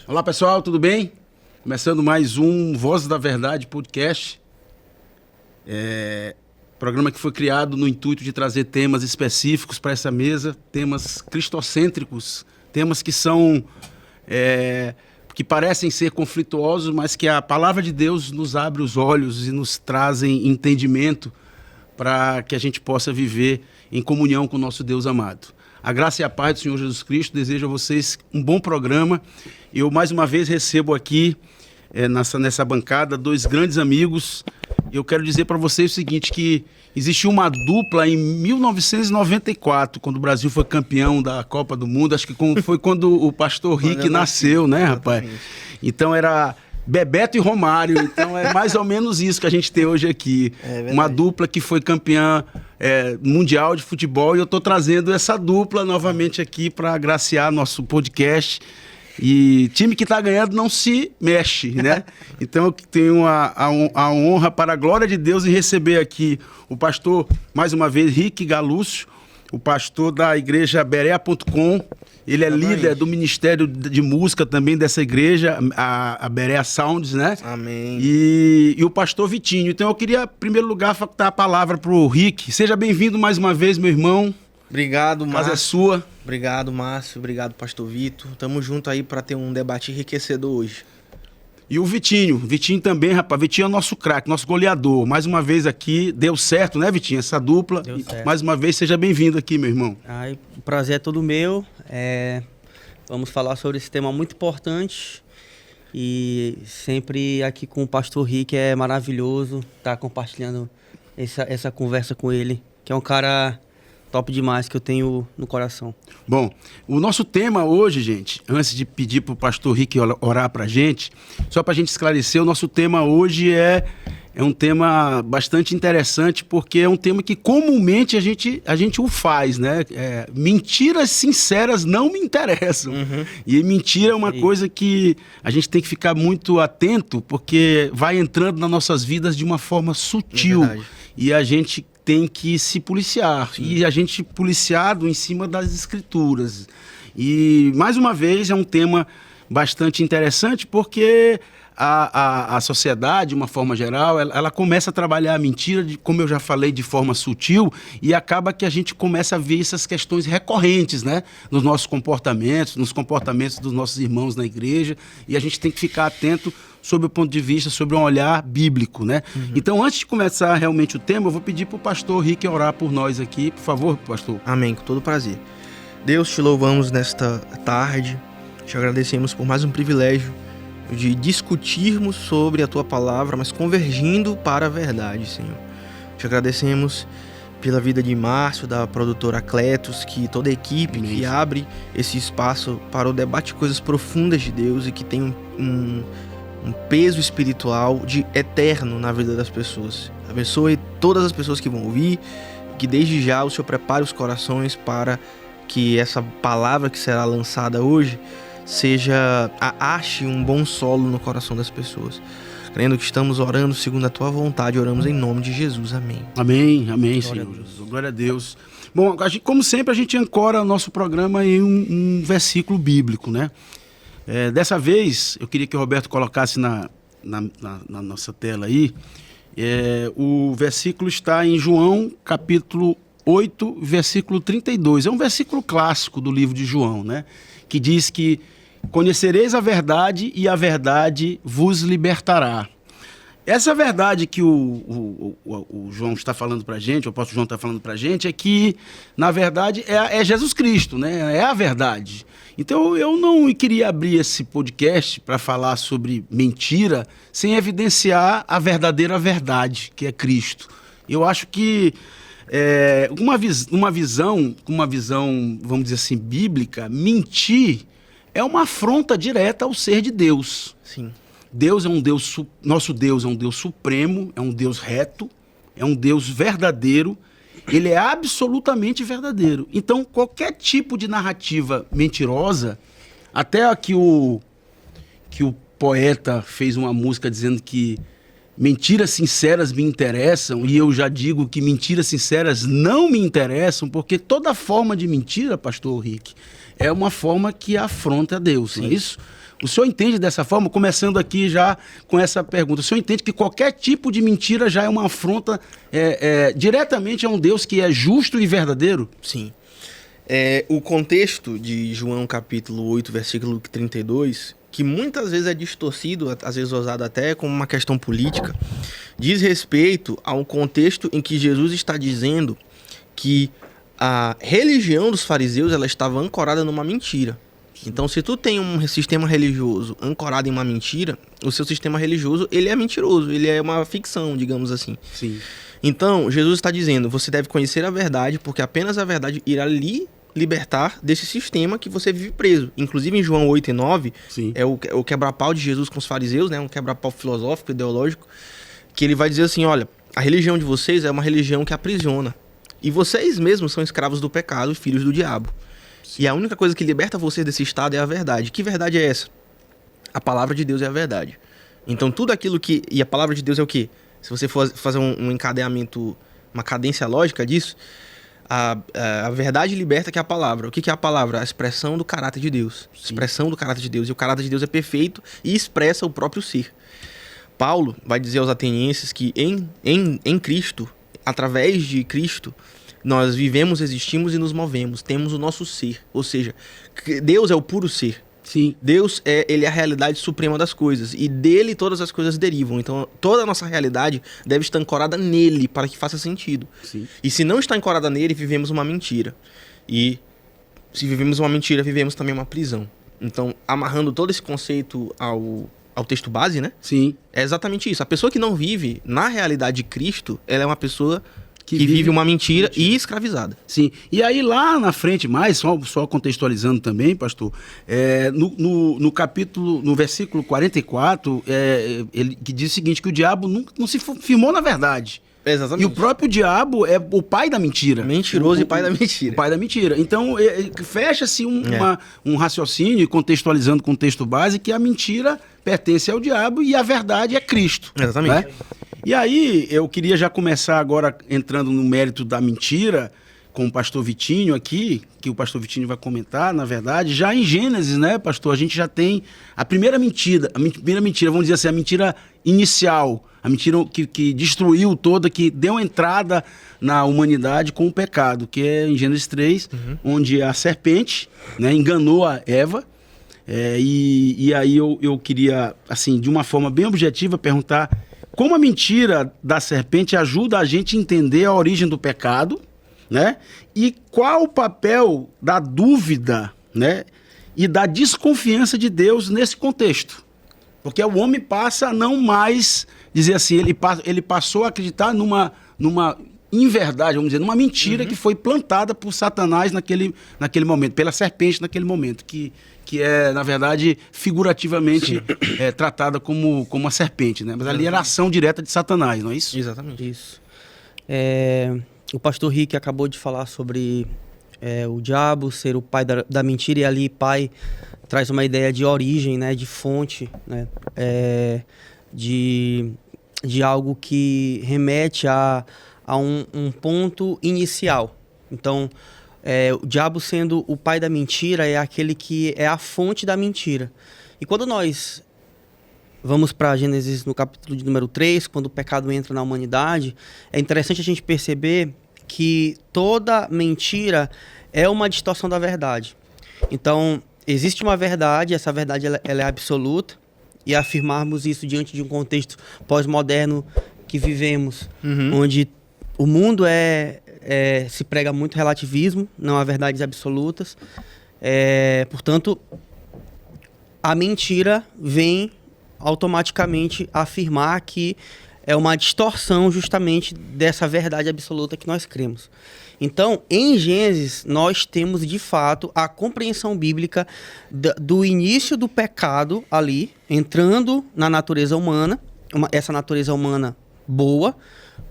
Olá pessoal, tudo bem? Começando mais um Voz da Verdade podcast. Programa que foi criado no intuito de trazer temas específicos para essa mesa, temas cristocêntricos, temas que são que parecem ser conflituosos, mas que a palavra de Deus nos abre os olhos e nos trazem entendimento para que a gente possa viver em comunhão com o nosso Deus amado. A graça e a paz do Senhor Jesus Cristo desejo a vocês um bom programa. Eu mais uma vez recebo aqui nessa bancada dois grandes amigos. Eu quero dizer para vocês o seguinte, que existiu uma dupla em 1994, quando o Brasil foi campeão da Copa do Mundo. Acho que foi quando o pastor Rick nasceu, né, rapaz? Então era Bebeto e Romário. Então é mais ou menos isso que a gente tem hoje aqui. Uma dupla que foi campeã mundial de futebol, e eu estou trazendo essa dupla novamente aqui para agraciar nosso podcast. E time que está ganhando não se mexe, né? Então eu tenho a honra, para a glória de Deus, em receber aqui o pastor, mais uma vez, Rick Galúcio, o pastor da igreja Berea.com. Ele é líder do Ministério de Música também dessa igreja, a Berea Sounds, né? Amém. E o pastor Vitinho. Então eu queria, em primeiro lugar, facultar a palavra para o Rick. Seja bem-vindo mais uma vez, meu irmão. Obrigado, Márcio. A casa é sua. Obrigado, Márcio. Obrigado, pastor Vitor. Tamo junto aí para ter um debate enriquecedor hoje. E o Vitinho. Vitinho também, rapaz. Vitinho é o nosso craque, nosso goleador. Mais uma vez aqui. Deu certo, né, Vitinho? Essa dupla. Deu certo. Mais uma vez, seja bem-vindo aqui, meu irmão. O prazer é todo meu. Vamos falar sobre esse tema muito importante. E sempre aqui com o pastor Rick é maravilhoso estar compartilhando essa conversa com ele, que é um cara top demais que eu tenho no coração. Bom, o nosso tema hoje, gente, antes de pedir para o pastor Rick orar para a gente, só para a gente esclarecer, o nosso tema hoje é um tema bastante interessante, porque é um tema que comumente a gente o faz, né? Mentiras sinceras não me interessam. Uhum. E mentira é uma coisa que a gente tem que ficar muito atento, porque vai entrando nas nossas vidas de uma forma sutil. E a gente tem que se policiar. Sim. E a gente policiado em cima das escrituras. E, mais uma vez, é um tema bastante interessante, porque a sociedade, de uma forma geral, ela começa a trabalhar a mentira, como eu já falei, de forma sutil, e acaba que a gente começa a ver essas questões recorrentes, né? Nos nossos comportamentos, nos comportamentos dos nossos irmãos na igreja, e a gente tem que ficar atento sobre o ponto de vista, sobre um olhar bíblico, né? Uhum. Então, antes de começar realmente o tema, eu vou pedir para o pastor Rick orar por nós aqui. Por favor, pastor. Amém, com todo prazer. Deus, te louvamos nesta tarde, te agradecemos por mais um privilégio de discutirmos sobre a tua palavra, mas convergindo para a verdade, Senhor. Te agradecemos pela vida de Márcio, da produtora Cletos, que toda a equipe que abre esse espaço para o debate de coisas profundas de Deus e que tem um peso espiritual eterno na vida das pessoas. Abençoe todas as pessoas que vão ouvir, que desde já o Senhor prepare os corações para que essa palavra que será lançada hoje ache um bom solo no coração das pessoas. Crendo que estamos orando segundo a tua vontade, oramos em nome de Jesus. Amém. Amém, amém, Senhor Jesus. Glória a Deus. Bom, como sempre, a gente ancora o nosso programa em um versículo bíblico, né? Dessa vez, eu queria que o Roberto colocasse na nossa tela aí. O versículo está em João, capítulo 8, versículo 32. É um versículo clássico do livro de João, né? Que diz que conhecereis a verdade e a verdade vos libertará. Essa verdade que o João está falando para a gente, o apóstolo João está falando para a gente, é que, na verdade, é Jesus Cristo, né? É a verdade. Então, eu não queria abrir esse podcast para falar sobre mentira sem evidenciar a verdadeira verdade, que é Cristo. Eu acho que uma visão, vamos dizer assim, bíblica, mentir é uma afronta direta ao ser de Deus. Sim. Deus é um Deus, nosso Deus é um Deus supremo, é um Deus reto, é um Deus verdadeiro, ele é absolutamente verdadeiro. Então, qualquer tipo de narrativa mentirosa, até que o poeta fez uma música dizendo que mentiras sinceras me interessam, e eu já digo que mentiras sinceras não me interessam, porque toda forma de mentira, pastor Rick, é uma forma que afronta a Deus, não é isso? O senhor entende dessa forma? Começando aqui já com essa pergunta. O senhor entende que qualquer tipo de mentira já é uma afronta diretamente a um Deus que é justo e verdadeiro? Sim. O contexto de João capítulo 8, versículo 32, que muitas vezes é distorcido, às vezes usado até como uma questão política, diz respeito a um contexto em que Jesus está dizendo que a religião dos fariseus ela estava ancorada numa mentira. Então, se tu tem um sistema religioso ancorado em uma mentira, o seu sistema religioso ele é mentiroso, ele é uma ficção, digamos assim. Sim. Então, Jesus está dizendo, você deve conhecer a verdade, porque apenas a verdade irá lhe libertar desse sistema que você vive preso. Inclusive, em João 8 e 9, Sim. é o quebra-pau de Jesus com os fariseus, né? Um quebra-pau filosófico, ideológico, que ele vai dizer assim, olha, a religião de vocês é uma religião que aprisiona. E vocês mesmos são escravos do pecado e filhos do diabo. Sim. E a única coisa que liberta vocês desse estado é a verdade. Que verdade é essa? A palavra de Deus é a verdade. Então, tudo aquilo que... E a palavra de Deus é o quê? Se você for fazer um encadeamento, uma cadência lógica disso, a verdade liberta, que é a palavra. O que é a palavra? A expressão do caráter de Deus. Sim. Expressão do caráter de Deus. E o caráter de Deus é perfeito e expressa o próprio ser. Paulo vai dizer aos atenienses que em Cristo, através de Cristo, nós vivemos, existimos e nos movemos. Temos o nosso ser. Ou seja, Deus é o puro ser. Sim. Deus ele é a realidade suprema das coisas. E dele todas as coisas derivam. Então, toda a nossa realidade deve estar ancorada nele para que faça sentido. Sim. E se não está ancorada nele, vivemos uma mentira. E se vivemos uma mentira, vivemos também uma prisão. Então, amarrando todo esse conceito ao texto base, né? Sim. É exatamente isso. A pessoa que não vive na realidade de Cristo, ela é uma pessoa que vive uma mentira e escravizada. Sim. E aí lá na frente, mais, só contextualizando também, pastor, no capítulo, no versículo 44, ele que diz o seguinte, que o diabo não se firmou na verdade. Exatamente. E o próprio diabo é o pai da mentira. Mentiroso e pai da mentira. O pai da mentira. Então, fecha-se um raciocínio, contextualizando com o texto base, que a mentira pertence ao diabo e a verdade é Cristo. Exatamente. Né? E aí, eu queria já começar agora entrando no mérito da mentira, com o pastor Vitinho aqui, que o pastor Vitinho vai comentar, na verdade, já em Gênesis, né, pastor, a gente já tem a primeira mentira, vamos dizer assim, a mentira inicial, a mentira que destruiu toda, que deu entrada na humanidade com o pecado, que é em Gênesis 3, onde a serpente, né, enganou a Eva, e aí eu queria, assim, de uma forma bem objetiva, perguntar como a mentira da serpente ajuda a gente a entender a origem do pecado, né? E qual o papel da dúvida, né? E da desconfiança de Deus nesse contexto. Porque o homem passa a não mais dizer assim, ele passou a acreditar numa inverdade, vamos dizer, numa mentira que foi plantada por Satanás naquele momento, pela serpente naquele momento, que é, na verdade, figurativamente tratada como uma serpente, né? Mas ali era a ação direta de Satanás, não é isso? Exatamente. Isso. O pastor Rick acabou de falar sobre o diabo ser o pai da mentira, e ali pai traz uma ideia de origem, né, de fonte, né, de algo que remete a um ponto inicial. Então, o diabo sendo o pai da mentira é aquele que é a fonte da mentira. E quando nós vamos para Gênesis no capítulo de número 3, quando o pecado entra na humanidade, é interessante a gente perceber que toda mentira é uma distorção da verdade. Então, existe uma verdade, essa verdade ela é absoluta, e afirmarmos isso diante de um contexto pós-moderno que vivemos, onde o mundo se prega muito relativismo, não há verdades absolutas. Portanto, a mentira vem automaticamente afirmar que é uma distorção justamente dessa verdade absoluta que nós cremos. Então, em Gênesis, nós temos de fato a compreensão bíblica do início do pecado ali, entrando na natureza humana, essa natureza humana boa,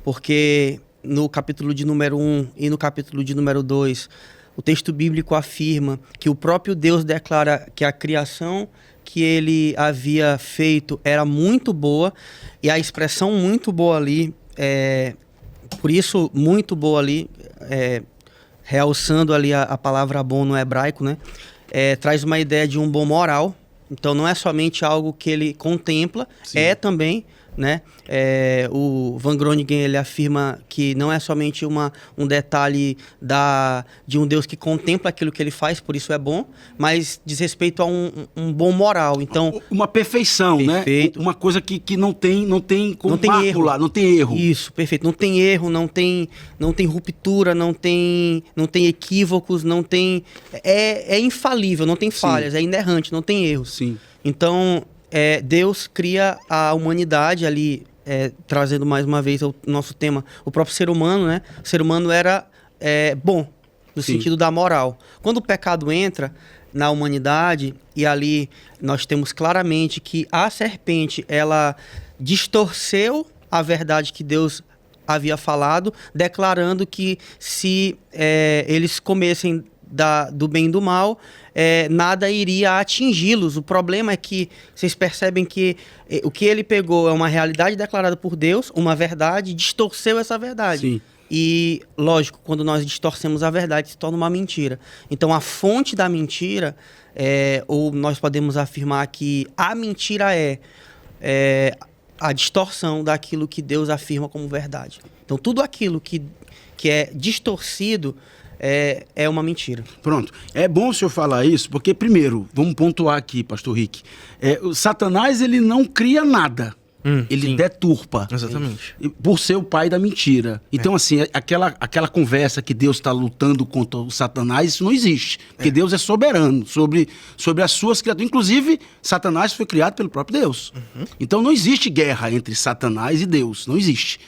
porque no capítulo de número 1 e no capítulo de número 2, o texto bíblico afirma que o próprio Deus declara que a criação que ele havia feito era muito boa, e a expressão muito boa ali, por isso muito boa ali, realçando ali a palavra bom no hebraico, né? Traz uma ideia de um bom moral, Então não é somente algo que ele contempla, Sim. é também, né? O Van Groningen, ele afirma que não é somente um detalhe de um Deus que contempla aquilo que ele faz, por isso é bom, mas diz respeito a um bom moral. Então, uma perfeição, perfeito. Né? Uma coisa que não tem como não tem mácula, erro. não tem erro. Isso, perfeito. Não tem erro, não tem ruptura, não tem equívocos, não tem... É infalível, não tem falhas, é inerrante, não tem erros. Sim. Então, Deus cria a humanidade ali, trazendo mais uma vez o nosso tema, o próprio ser humano, né? O ser humano era bom, no Sim. sentido da moral. Quando o pecado entra na humanidade, e ali nós temos claramente que a serpente, ela distorceu a verdade que Deus havia falado, declarando que se eles comessem do bem e do mal, nada iria atingi-los. O problema é que vocês percebem que o que ele pegou é uma realidade declarada por Deus, uma verdade, e distorceu essa verdade. Sim. E, lógico, quando nós distorcemos a verdade, se torna uma mentira. Então, a fonte da mentira, ou nós podemos afirmar que a mentira é a distorção daquilo que Deus afirma como verdade. Então, tudo aquilo que é distorcido é uma mentira. Pronto. É bom o senhor falar isso, porque, primeiro, vamos pontuar aqui, pastor Rick, o Satanás, ele não cria nada. Ele sim. deturpa. Exatamente. Por ser o pai da mentira. Então, assim, aquela conversa que Deus está lutando contra o Satanás, isso não existe. Porque Deus é soberano sobre as suas criaturas. Inclusive, Satanás foi criado pelo próprio Deus. Então, não existe guerra entre Satanás e Deus. Não existe.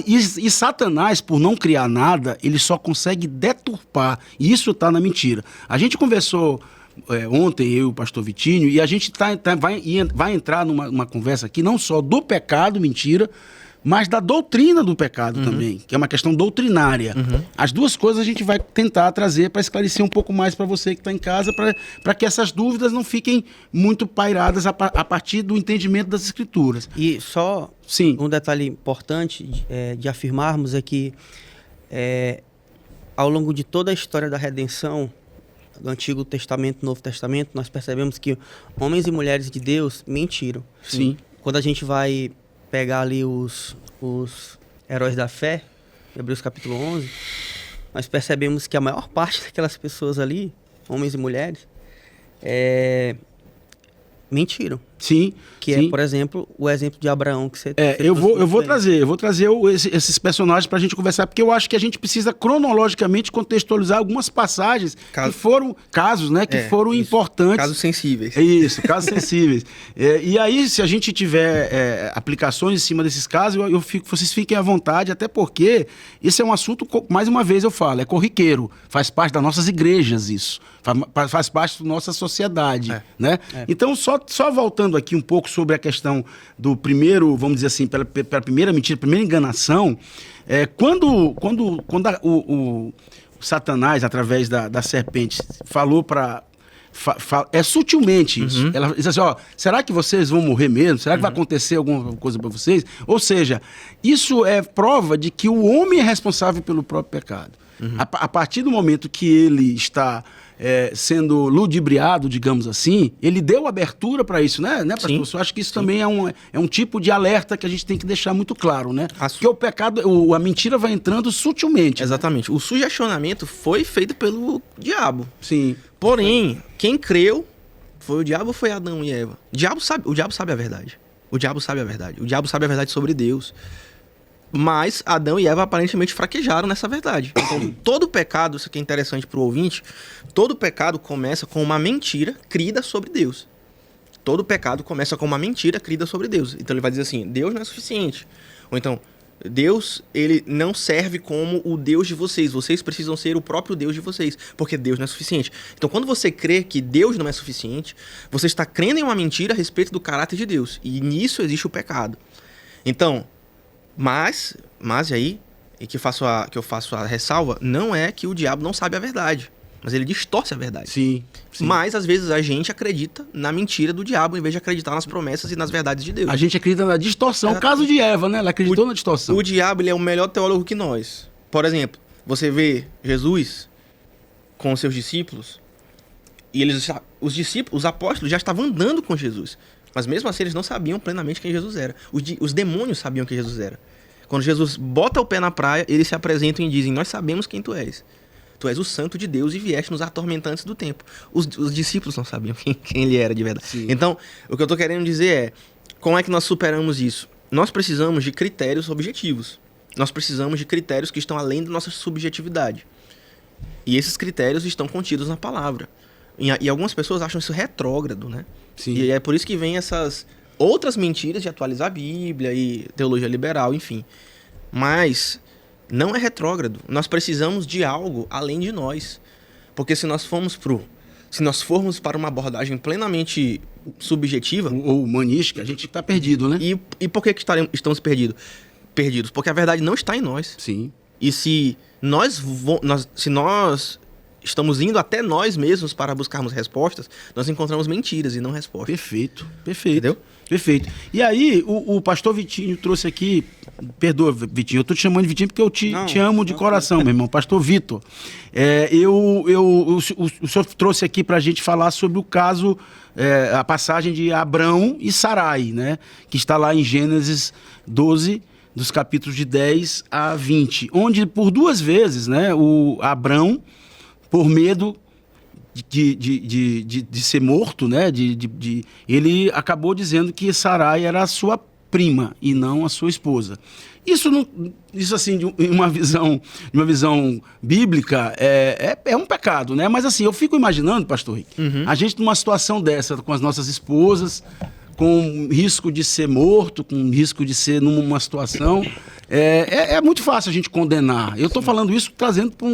E Satanás, por não criar nada, ele só consegue deturpar. E isso está na mentira. A gente conversou ontem, eu e o pastor Vitinho, e a gente vai entrar numa conversa aqui, não só do pecado, mentira, mas da doutrina do pecado também, que é uma questão doutrinária. As duas coisas a gente vai tentar trazer para esclarecer um pouco mais para você que está em casa, para que essas dúvidas não fiquem muito pairadas a partir do entendimento das Escrituras. E só Sim. um detalhe importante de afirmarmos é que ao longo de toda a história da redenção, do Antigo Testamento, Novo Testamento, nós percebemos que homens e mulheres de Deus mentiram. Sim. Quando a gente vai pegar ali os heróis da fé, Hebreus capítulo 11, nós percebemos que a maior parte daquelas pessoas ali, homens e mulheres, mentiram. Sim. Que sim. por exemplo, o exemplo de Abraão que você... Eu vou trazer esses personagens para a gente conversar, porque eu acho que a gente precisa cronologicamente contextualizar algumas passagens que foram casos, né, que foram importantes. Casos sensíveis. Isso, casos sensíveis. E aí, se a gente tiver aplicações em cima desses casos, vocês fiquem à vontade, até porque esse é um assunto, mais uma vez eu falo, é corriqueiro, faz parte das nossas igrejas isso, faz parte da nossa sociedade, né? Então, só voltando aqui um pouco sobre a questão do primeiro, vamos dizer assim, pela primeira mentira, primeira enganação, quando o Satanás, através da serpente, falou para... sutilmente isso. Ela diz assim, será que vocês vão morrer mesmo? Será que vai acontecer alguma coisa para vocês? Ou seja, isso é prova de que o homem é responsável pelo próprio pecado. A partir do momento que ele está sendo ludibriado, digamos assim, ele deu abertura para isso, né, pastor? Eu acho que isso também é um tipo de alerta que a gente tem que deixar muito claro, né? Porque o pecado, a mentira vai entrando sutilmente. Exatamente. Né? O sugestionamento foi feito pelo diabo. Sim. Porém, quem creu foi o diabo ou foi Adão e Eva? O diabo sabe a verdade. O diabo sabe a verdade. O diabo sabe a verdade sobre Deus. Mas Adão e Eva aparentemente fraquejaram nessa verdade. Então, todo pecado, isso aqui é interessante para o ouvinte, todo pecado começa com uma mentira crida sobre Deus. Todo pecado começa com uma mentira crida sobre Deus. Então ele vai dizer assim, Deus não é suficiente. Ou então, Deus, ele não serve como o Deus de vocês. Vocês precisam ser o próprio Deus de vocês, porque Deus não é suficiente. Então, quando você crê que Deus não é suficiente, você está crendo em uma mentira a respeito do caráter de Deus. E nisso existe o pecado. Então... Mas e aí, que eu faço a ressalva, não é que o diabo não sabe a verdade, mas ele distorce a verdade. Sim. Mas, às vezes, a gente acredita na mentira do diabo, em vez de acreditar nas promessas e nas verdades de Deus. A gente acredita na distorção. O caso de Eva, né? Ela acreditou na distorção. O diabo, ele é o melhor teólogo que nós. Por exemplo, você vê Jesus com os seus discípulos, E os discípulos, os apóstolos já estavam andando com Jesus. Mas mesmo assim eles não sabiam plenamente quem Jesus era. Os demônios sabiam quem Jesus era. Quando Jesus bota o pé na praia, eles se apresentam e dizem: nós sabemos quem tu és. Tu és o santo de Deus e vieste nos atormentar antes do tempo. Os discípulos não sabiam quem ele era de verdade. Sim. Então, o que eu estou querendo dizer é, como é que nós superamos isso? Nós precisamos de critérios objetivos. Nós precisamos de critérios que estão além da nossa subjetividade. E esses critérios estão contidos na palavra. E algumas pessoas acham isso retrógrado, né? Sim. E é por isso que vem essas outras mentiras de atualizar a Bíblia e teologia liberal, enfim. Mas não é retrógrado. Nós precisamos de algo além de nós. Porque se nós formos para uma abordagem plenamente subjetiva... Ou humanística, a gente está perdido, né? E por que estamos perdidos? Porque a verdade não está em nós. Sim. E se nós estamos indo até nós mesmos para buscarmos respostas, nós encontramos mentiras e não respostas. Perfeito. Entendeu? Perfeito. E aí, o pastor Vitinho trouxe aqui... Perdoa, Vitinho, eu tô te chamando de Vitinho porque eu te amo de coração, meu irmão. Pastor Vitor, o senhor trouxe aqui pra gente falar sobre o caso, a passagem de Abrão e Sarai, né? Que está lá em Gênesis 12, dos capítulos de 10 a 20. Onde, por 2 vezes, né, o Abrão, por medo de ser morto, né? Ele acabou dizendo que Sarai era a sua prima e não a sua esposa. Isso assim, de uma visão bíblica, é um pecado, né? Mas assim, eu fico imaginando, pastor Rick, a gente numa situação dessa, com as nossas esposas, com risco de ser morto, com risco de ser numa situação... É muito fácil a gente condenar. Eu estou falando isso trazendo para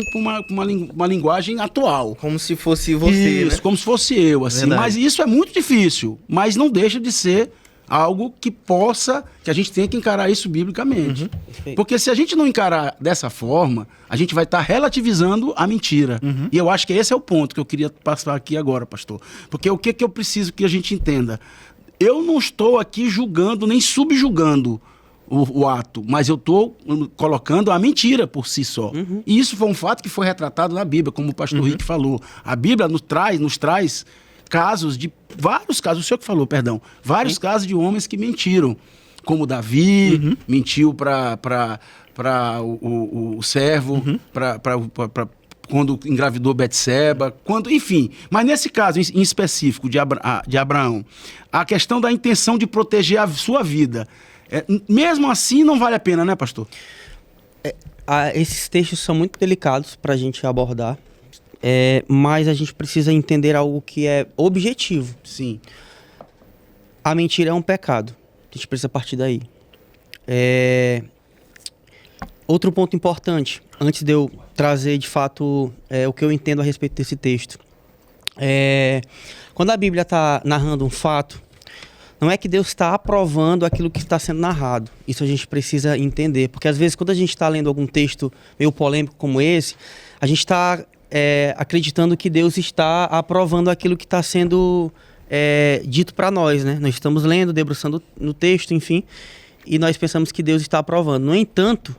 uma linguagem atual. Como se fosse você, isso, né? Como se fosse eu, assim. Verdade. Mas isso é muito difícil. Mas não deixa de ser algo que a gente tem que encarar isso biblicamente. Porque se a gente não encarar dessa forma, a gente vai estar relativizando a mentira. E eu acho que esse é o ponto que eu queria passar aqui agora, pastor. Porque o que eu preciso que a gente entenda? Eu não estou aqui julgando nem subjugando o ato, mas eu estou colocando a mentira por si só. E isso foi um fato que foi retratado na Bíblia, como o pastor Rick falou. A Bíblia nos traz casos vários casos, o senhor que falou, perdão, vários casos de homens que mentiram, como Davi, mentiu para o servo, quando engravidou Betseba, enfim. Mas nesse caso em específico de Abraão, a questão da intenção de proteger a sua vida, mesmo assim não vale a pena, né, pastor? Esses textos são muito delicados para a gente abordar, mas a gente precisa entender algo que é objetivo. Sim. A mentira é um pecado. A gente precisa partir daí. Outro ponto importante, antes de eu trazer de fato o que eu entendo a respeito desse texto. Quando a Bíblia está narrando um fato, não é que Deus está aprovando aquilo que está sendo narrado. Isso a gente precisa entender. Porque às vezes quando a gente está lendo algum texto meio polêmico como esse, a gente está acreditando que Deus está aprovando aquilo que está sendo dito para nós, né? Nós estamos lendo, debruçando no texto, enfim, e nós pensamos que Deus está aprovando. No entanto,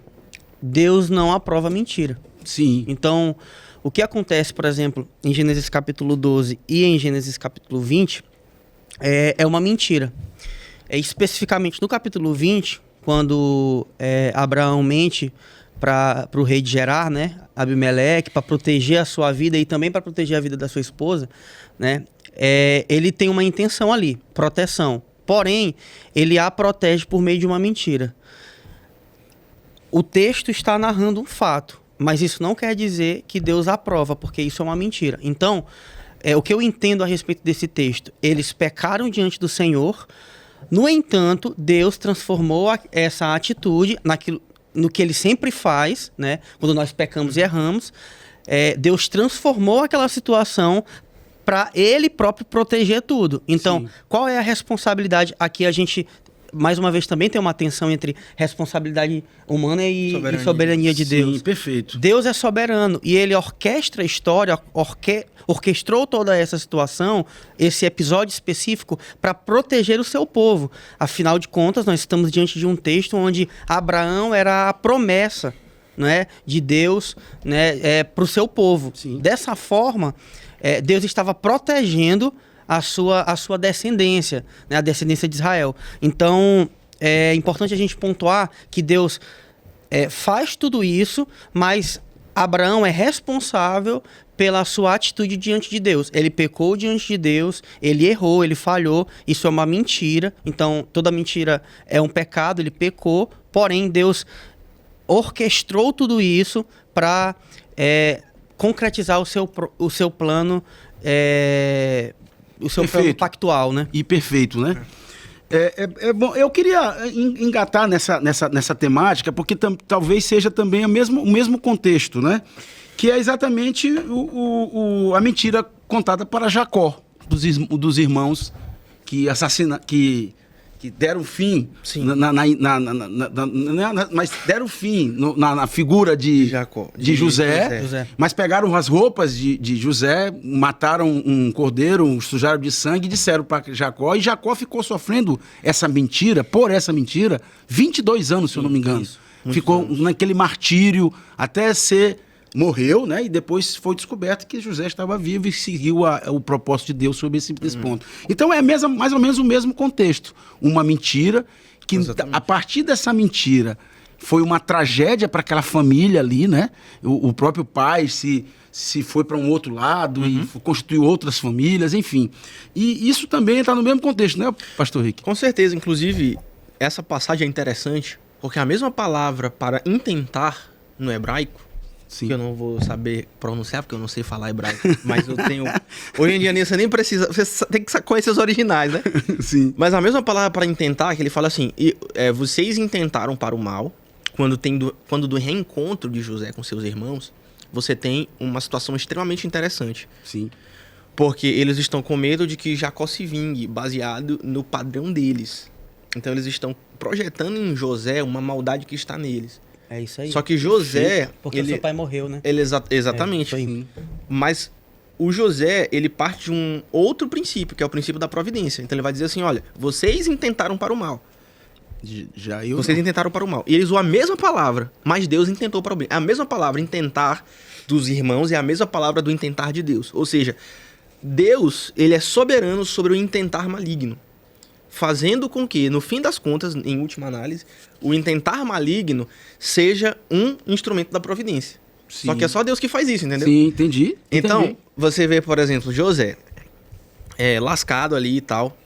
Deus não aprova mentira. Sim. Então, o que acontece, por exemplo, em Gênesis capítulo 12 e em Gênesis capítulo 20, é uma mentira. Especificamente no capítulo 20, quando Abraão mente para o rei de Gerar, né, Abimeleque, para proteger a sua vida e também para proteger a vida da sua esposa, né, ele tem uma intenção ali, proteção. Porém, ele a protege por meio de uma mentira. O texto está narrando um fato, mas isso não quer dizer que Deus aprova, porque isso é uma mentira. Então, o que eu entendo a respeito desse texto, eles pecaram diante do Senhor, no entanto, Deus transformou essa atitude no que ele sempre faz, né? Quando nós pecamos e erramos, Deus transformou aquela situação para ele próprio proteger tudo. Então, sim, qual é a responsabilidade? Aqui a gente, mais uma vez, também tem uma tensão entre responsabilidade humana e soberania de Deus. Sim, perfeito. Deus é soberano e ele orquestra a história, orquestrou toda essa situação, esse episódio específico, para proteger o seu povo. Afinal de contas, nós estamos diante de um texto onde Abraão era a promessa, né, de Deus, né, para o seu povo. Sim. Dessa forma, Deus estava protegendo a sua descendência, né? A descendência de Israel. Então, é importante a gente pontuar que Deus faz tudo isso, mas Abraão é responsável pela sua atitude diante de Deus. Ele pecou diante de Deus, ele errou, ele falhou, isso é uma mentira. Então, toda mentira é um pecado, ele pecou, porém Deus orquestrou tudo isso para concretizar o seu plano, o seu plano pactual, né? E perfeito, né? Bom, eu queria engatar nessa temática, porque talvez seja também o mesmo contexto, né? Que é exatamente a mentira contada para Jacó, dos irmãos que deram fim, mas deram fim na figura de José, mas pegaram as roupas de José, mataram um cordeiro, sujaram de sangue e disseram para Jacó, e Jacó ficou sofrendo por essa mentira, 22 anos, se eu não me engano. Ficou naquele martírio até morreu, né? E depois foi descoberto que José estava vivo e seguiu o propósito de Deus sobre esse ponto. Então é mais ou menos o mesmo contexto. Uma mentira que, a partir dessa mentira, foi uma tragédia para aquela família ali, né? O próprio pai se foi para um outro lado e constituiu outras famílias, enfim. E isso também está no mesmo contexto, né, pastor Rick? Com certeza. Inclusive, essa passagem é interessante, porque a mesma palavra para intentar no hebraico, sim, que eu não vou saber pronunciar, porque eu não sei falar hebraico, mas eu tenho... Hoje em dia você nem precisa... Você tem que conhecer os originais, né? Sim. Mas a mesma palavra para intentar, que ele fala assim, vocês intentaram para o mal, quando do reencontro de José com seus irmãos, você tem uma situação extremamente interessante. Sim. Porque eles estão com medo de que Jacó se vingue, baseado no padrão deles. Então eles estão projetando em José uma maldade que está neles. É isso aí. Só que José... Porque o seu pai morreu, né? Exatamente. Mas o José, ele parte de um outro princípio, que é o princípio da providência. Então ele vai dizer assim, olha, vocês intentaram para o mal. Vocês intentaram para o mal. E eles usam a mesma palavra, mas Deus intentou para o bem. A mesma palavra, intentar, dos irmãos, é a mesma palavra do intentar de Deus. Ou seja, Deus, ele é soberano sobre o intentar maligno, fazendo com que, no fim das contas, em última análise, o intentar maligno seja um instrumento da providência. Sim. Só que é só Deus que faz isso, entendeu? Sim, entendi. Então, você vê, por exemplo, José, lascado ali e tal,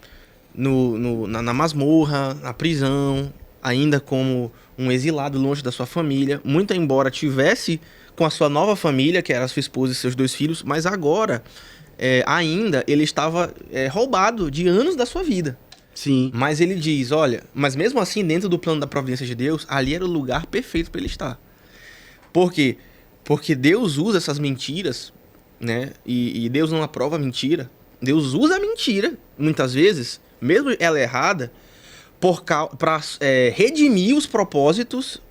na masmorra, na prisão, ainda como um exilado longe da sua família, muito embora tivesse com a sua nova família, que era a sua esposa e seus 2 filhos, mas agora, ainda, ele estava roubado de anos da sua vida. Sim. Mas ele diz, olha, mas mesmo assim, dentro do plano da providência de Deus, ali era o lugar perfeito para ele estar. Por quê? Porque Deus usa essas mentiras, né? E Deus não aprova a mentira. Deus usa a mentira, muitas vezes, mesmo ela errada, para redimir os propósitos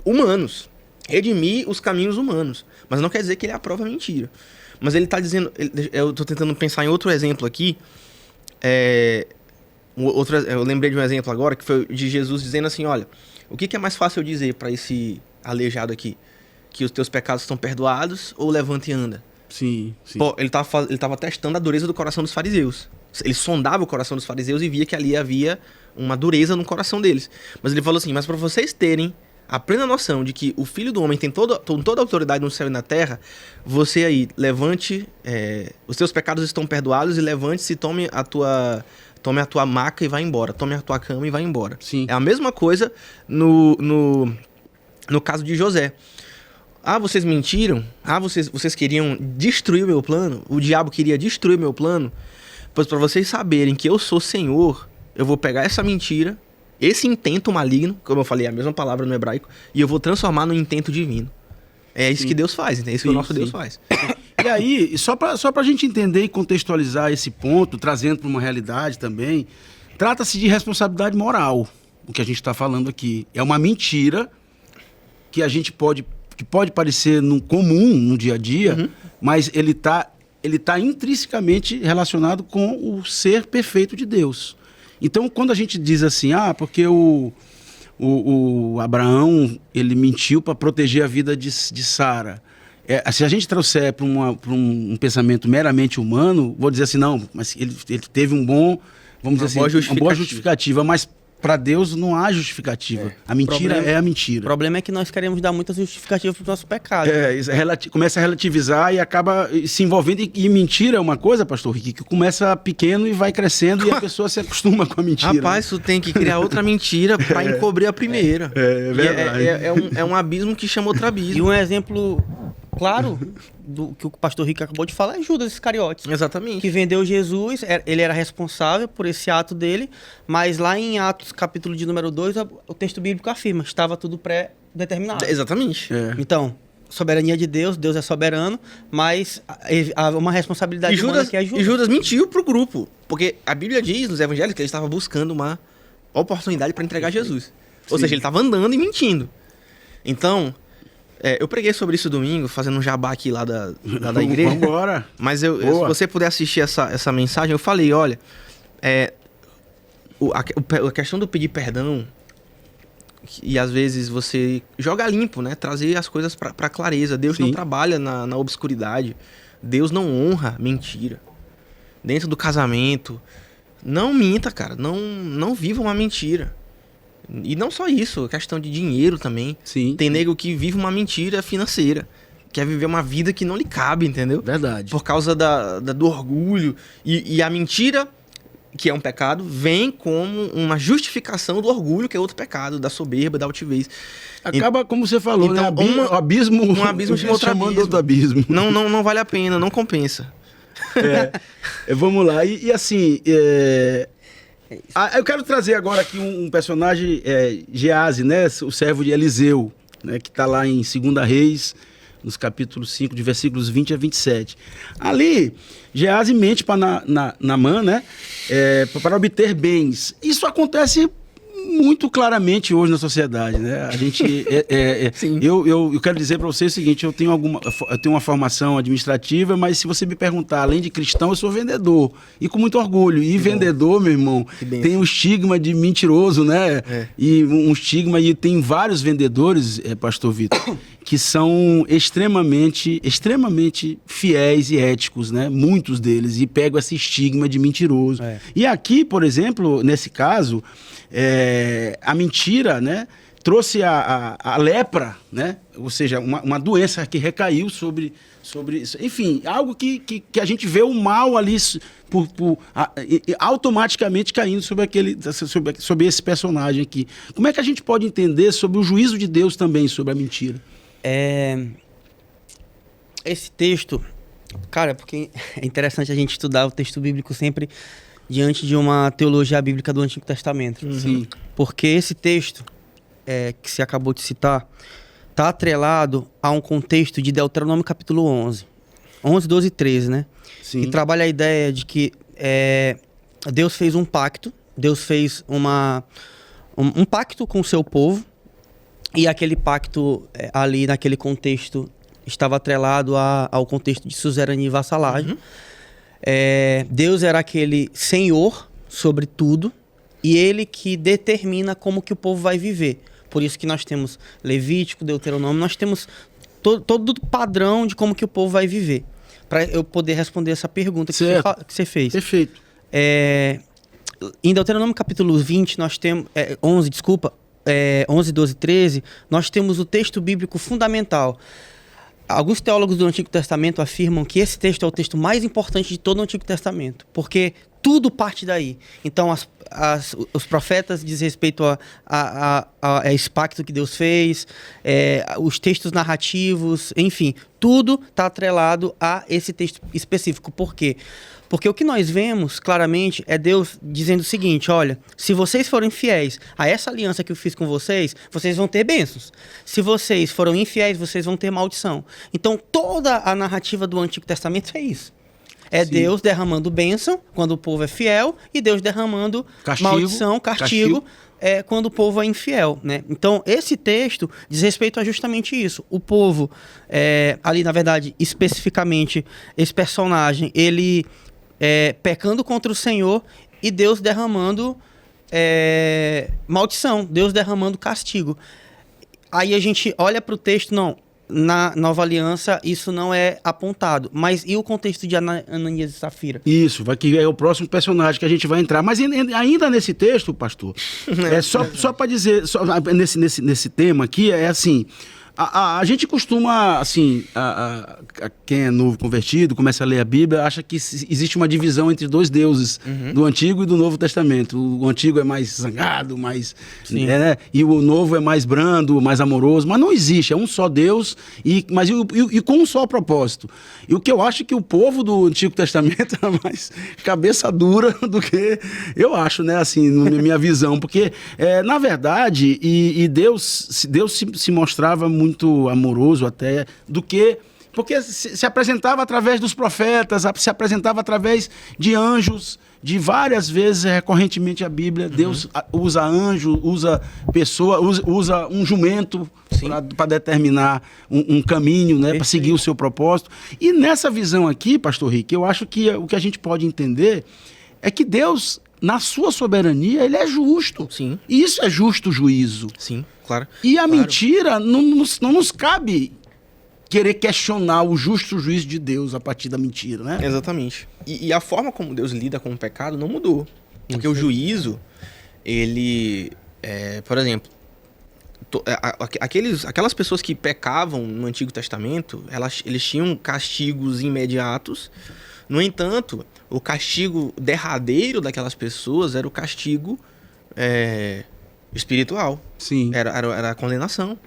humanos. Redimir os caminhos humanos. Mas não quer dizer que ele aprova a mentira. Mas ele está dizendo... Eu estou tentando pensar em outro exemplo aqui. Eu lembrei de um exemplo agora, que foi de Jesus dizendo assim, olha, o que é mais fácil eu dizer para esse aleijado aqui? Que os teus pecados estão perdoados ou levanta e anda? Sim. Pô, ele tava testando a dureza do coração dos fariseus. Ele sondava o coração dos fariseus e via que ali havia uma dureza no coração deles. Mas ele falou assim, mas para vocês terem a plena noção de que o Filho do Homem tem toda a autoridade no céu e na terra, você aí, levante, os teus pecados estão perdoados e levante-se e tome a tua maca e vai embora. Tome a tua cama e vai embora. Sim. É a mesma coisa no caso de José. Ah, vocês mentiram? Ah, vocês queriam destruir o meu plano? O diabo queria destruir o meu plano? Pois para vocês saberem que eu sou Senhor, eu vou pegar essa mentira, esse intento maligno, como eu falei, a mesma palavra no hebraico, e eu vou transformar no intento divino. É isso que Deus faz, entende? É isso que o nosso Deus faz. E aí, só pra gente entender e contextualizar esse ponto, trazendo para uma realidade também, trata-se de responsabilidade moral, o que a gente está falando aqui. É uma mentira que que pode parecer comum no dia a dia, mas ele tá intrinsecamente relacionado com o ser perfeito de Deus. Então, quando a gente diz assim, porque o Abraão, ele mentiu para proteger a vida de Sara, se a gente trouxer para um pensamento meramente humano, vou dizer assim, não, mas ele teve vamos dizer assim, uma boa justificativa, mas para Deus não há justificativa. A mentira é a mentira. O problema é que nós queremos dar muitas justificativas para o nosso pecado. Começa a relativizar e acaba se envolvendo. E mentira é uma coisa, pastor Rick, que começa pequeno e vai crescendo e a pessoa se acostuma com a mentira. Rapaz, tu tem que criar outra mentira para encobrir a primeira. É verdade. É um abismo que chama outro abismo. E um exemplo claro do que o pastor Rick acabou de falar é Judas Iscariotes. Exatamente. Que vendeu Jesus, ele era responsável por esse ato dele, mas lá em Atos, capítulo de número 2, o texto bíblico afirma, estava tudo pré-determinado. Exatamente. Então, soberania de Deus, Deus é soberano, mas há uma responsabilidade humana que é Judas. E Judas mentiu pro grupo, porque a Bíblia diz nos evangelhos que ele estava buscando uma oportunidade para entregar Jesus. Ou seja, ele estava andando e mentindo. Então, eu preguei sobre isso domingo, fazendo um jabá aqui lá da igreja. Vambora. Mas se você puder assistir essa mensagem, eu falei, olha, a questão do pedir perdão, e às vezes você joga limpo, né? Trazer as coisas pra clareza. Deus não trabalha na obscuridade. Deus não honra mentira. Dentro do casamento, não minta, cara. Não viva uma mentira. E não só isso, questão de dinheiro também. Sim. Tem nego que vive uma mentira financeira. Quer viver uma vida que não lhe cabe, entendeu? Verdade. Por causa do orgulho. E a mentira, que é um pecado, vem como uma justificação do orgulho, que é outro pecado, da soberba, da altivez. Acaba, como você falou, então, né? Um abismo chama outro abismo. Não vale a pena, não compensa. Vamos lá. E assim... eu quero trazer agora aqui um personagem, Gease, né? O servo de Eliseu, né? Que está lá em 2 Reis, nos capítulos 5, de versículos 20 a 27. Ali, Gease mente para Naamã, né? Para obter bens. Isso acontece muito claramente hoje na sociedade, né? A gente... eu quero dizer para você o seguinte, eu tenho uma formação administrativa, mas se você me perguntar, além de cristão, eu sou vendedor. E com muito orgulho. E vendedor, meu irmão, tem um estigma de mentiroso, né? E um estigma, e tem vários vendedores, pastor Vitor, que são extremamente fiéis e éticos, né? Muitos deles, e pegam esse estigma de mentiroso. E aqui, por exemplo, nesse caso, a mentira, né, trouxe a lepra, né? Ou seja, uma doença que recaiu sobre isso. Enfim, algo que a gente vê o mal ali automaticamente caindo sobre esse personagem aqui. Como é que a gente pode entender sobre o juízo de Deus também sobre a mentira? Esse texto, cara, porque é interessante a gente estudar o texto bíblico sempre diante de uma teologia bíblica do Antigo Testamento. Sim. Porque esse texto que você acabou de citar está atrelado a um contexto de Deuteronômio capítulo 11, 12 e 13, né? Sim. Que trabalha a ideia de que Deus fez um pacto, Deus fez um pacto com o seu povo, e aquele pacto ali naquele contexto estava atrelado ao contexto de suzerania e vassalagem. Deus era aquele senhor sobre tudo e ele que determina como que o povo vai viver. Por isso que nós temos Levítico, Deuteronômio, nós temos todo o padrão de como que o povo vai viver. Para eu poder responder essa pergunta que você fez. Perfeito. Em Deuteronômio capítulo 20, nós temos... 11, 12 e 13, nós temos o texto bíblico fundamental. Alguns teólogos do Antigo Testamento afirmam que esse texto é o texto mais importante de todo o Antigo Testamento, porque tudo parte daí. Então, os profetas diz respeito a esse pacto que Deus fez, os textos narrativos, enfim, tudo está atrelado a esse texto específico. Por quê? Porque o que nós vemos claramente é Deus dizendo o seguinte: olha, se vocês forem fiéis a essa aliança que eu fiz com vocês, vocês vão ter bênçãos. Se vocês foram infiéis, vocês vão ter maldição. Então, toda a narrativa do Antigo Testamento é isso. Sim. Deus derramando bênção quando o povo é fiel e Deus derramando maldição, castigo. Quando o povo é infiel, né? Então, esse texto diz respeito a justamente isso. O povo, ali, na verdade, especificamente, esse personagem, ele pecando contra o Senhor e Deus derramando maldição, Deus derramando castigo. Aí a gente olha para o texto, não, na Nova Aliança isso não é apontado. Mas e o contexto de Ananias e Safira? Isso, que é o próximo personagem que a gente vai entrar. Mas ainda nesse texto, pastor, só para dizer, nesse tema aqui, é assim... A gente costuma, assim, quem é novo convertido, começa a ler a Bíblia, acha que existe uma divisão entre dois deuses, do Antigo e do Novo Testamento. O Antigo é mais zangado, mais... e o Novo é mais brando, mais amoroso. Mas não existe, é um só Deus e com um só propósito. E o que eu acho é que o povo do Antigo Testamento era mais cabeça dura do que eu acho, né, assim, na minha visão. Porque, na verdade, Deus se mostrava muito amoroso até, porque se apresentava através dos profetas, se apresentava através de anjos, de várias vezes, recorrentemente a Bíblia, Deus usa anjo, usa pessoa, usa um jumento para determinar um caminho, né, para seguir o seu propósito. E nessa visão aqui, pastor Rick, eu acho que o que a gente pode entender é que Deus, na sua soberania, ele é justo. Sim. E isso é justo juízo. Sim, claro. E a mentira não nos cabe querer questionar o justo juízo de Deus a partir da mentira, né? Exatamente. E a forma como Deus lida com o pecado não mudou. Porque o juízo, ele... por exemplo, aquelas pessoas que pecavam no Antigo Testamento, eles tinham castigos imediatos. No entanto, o castigo derradeiro daquelas pessoas era o castigo espiritual. Sim. Era a condenação.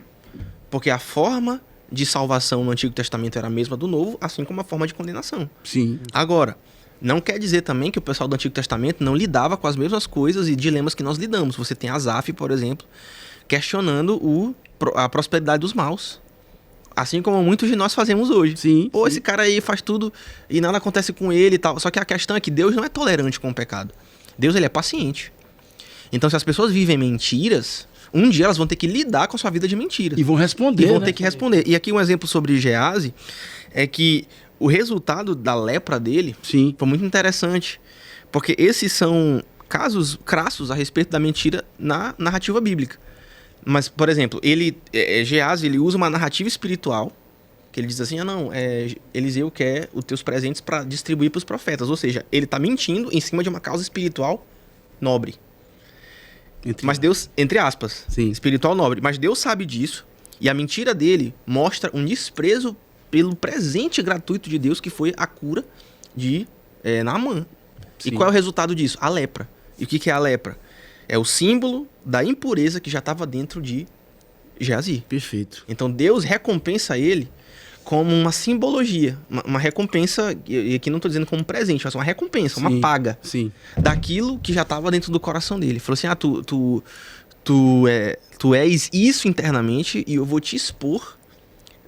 Porque a forma de salvação no Antigo Testamento era a mesma do Novo, assim como a forma de condenação. Sim. Agora, não quer dizer também que o pessoal do Antigo Testamento não lidava com as mesmas coisas e dilemas que nós lidamos. Você tem Asaf, por exemplo, questionando a prosperidade dos maus. Assim como muitos de nós fazemos hoje. Sim. Pô, esse cara aí faz tudo e nada acontece com ele e tal. Só que a questão é que Deus não é tolerante com o pecado. Deus, ele é paciente. Então, se as pessoas vivem mentiras, um dia elas vão ter que lidar com a sua vida de mentiras. E vão responder, E vão né? ter que responder. E aqui um exemplo sobre Geazi é que o resultado da lepra dele Sim. foi muito interessante. Porque esses são casos crassos a respeito da mentira na narrativa bíblica. Mas, por exemplo, Geazi, ele usa uma narrativa espiritual, que ele diz assim, Eliseu quer os teus presentes para distribuir para os profetas. Ou seja, ele está mentindo em cima de uma causa espiritual nobre. Mas Deus, entre aspas, Sim. espiritual nobre. Mas Deus sabe disso, e a mentira dele mostra um desprezo pelo presente gratuito de Deus, que foi a cura de Naamã. Sim. E qual é o resultado disso? A lepra. E o que é a lepra? É o símbolo da impureza que já estava dentro de Geazi. Perfeito. Então Deus recompensa ele como uma simbologia, uma recompensa, e aqui não estou dizendo como presente, mas uma recompensa, Sim. uma paga daquilo que já estava dentro do coração dele. Ele falou assim, tu és isso internamente e eu vou te expor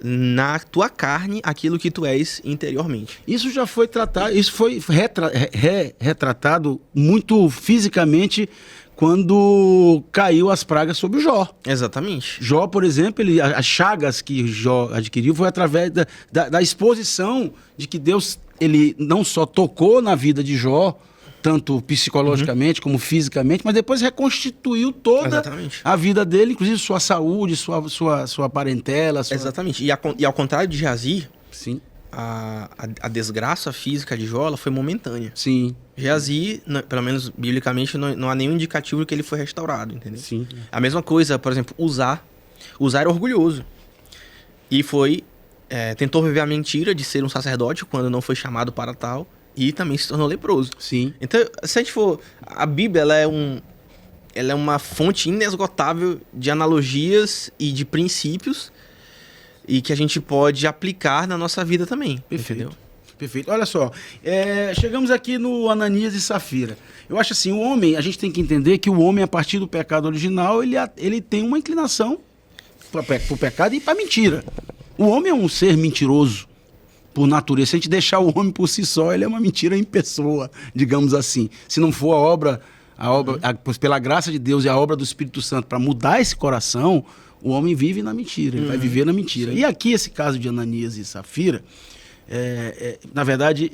na tua carne aquilo que tu és interiormente. Isso já foi tratado, isso foi retratado muito fisicamente quando caiu as pragas sobre o Jó. Exatamente. Jó, por exemplo, as chagas que Jó adquiriu foi através da exposição de que Deus, ele não só tocou na vida de Jó, tanto psicologicamente como fisicamente, mas depois reconstituiu toda Exatamente. a vida dele, inclusive sua saúde, sua parentela. Exatamente. E ao contrário de Geazi, Sim. a desgraça física de Jó ela foi momentânea. Sim. Geazi, pelo menos biblicamente, não há nenhum indicativo que ele foi restaurado, entendeu? Sim. A mesma coisa, por exemplo, Uzá era orgulhoso. E tentou viver a mentira de ser um sacerdote quando não foi chamado para tal. E também se tornou leproso. Sim. Então, se a gente for... A Bíblia, ela é uma fonte inesgotável de analogias e de princípios e que a gente pode aplicar na nossa vida também. Perfeito. Entendeu? Perfeito. Olha só, chegamos aqui no Ananias e Safira. Eu acho assim, o homem, a gente tem que entender que o homem, a partir do pecado original, ele tem uma inclinação para o pecado e para a mentira. O homem é um ser mentiroso por natureza. Se a gente deixar o homem por si só, ele é uma mentira em pessoa, digamos assim. Se não for a obra pela graça de Deus e a obra do Espírito Santo para mudar esse coração, o homem vive na mentira, ele vai viver na mentira. Sim. E aqui esse caso de Ananias e Safira, na verdade,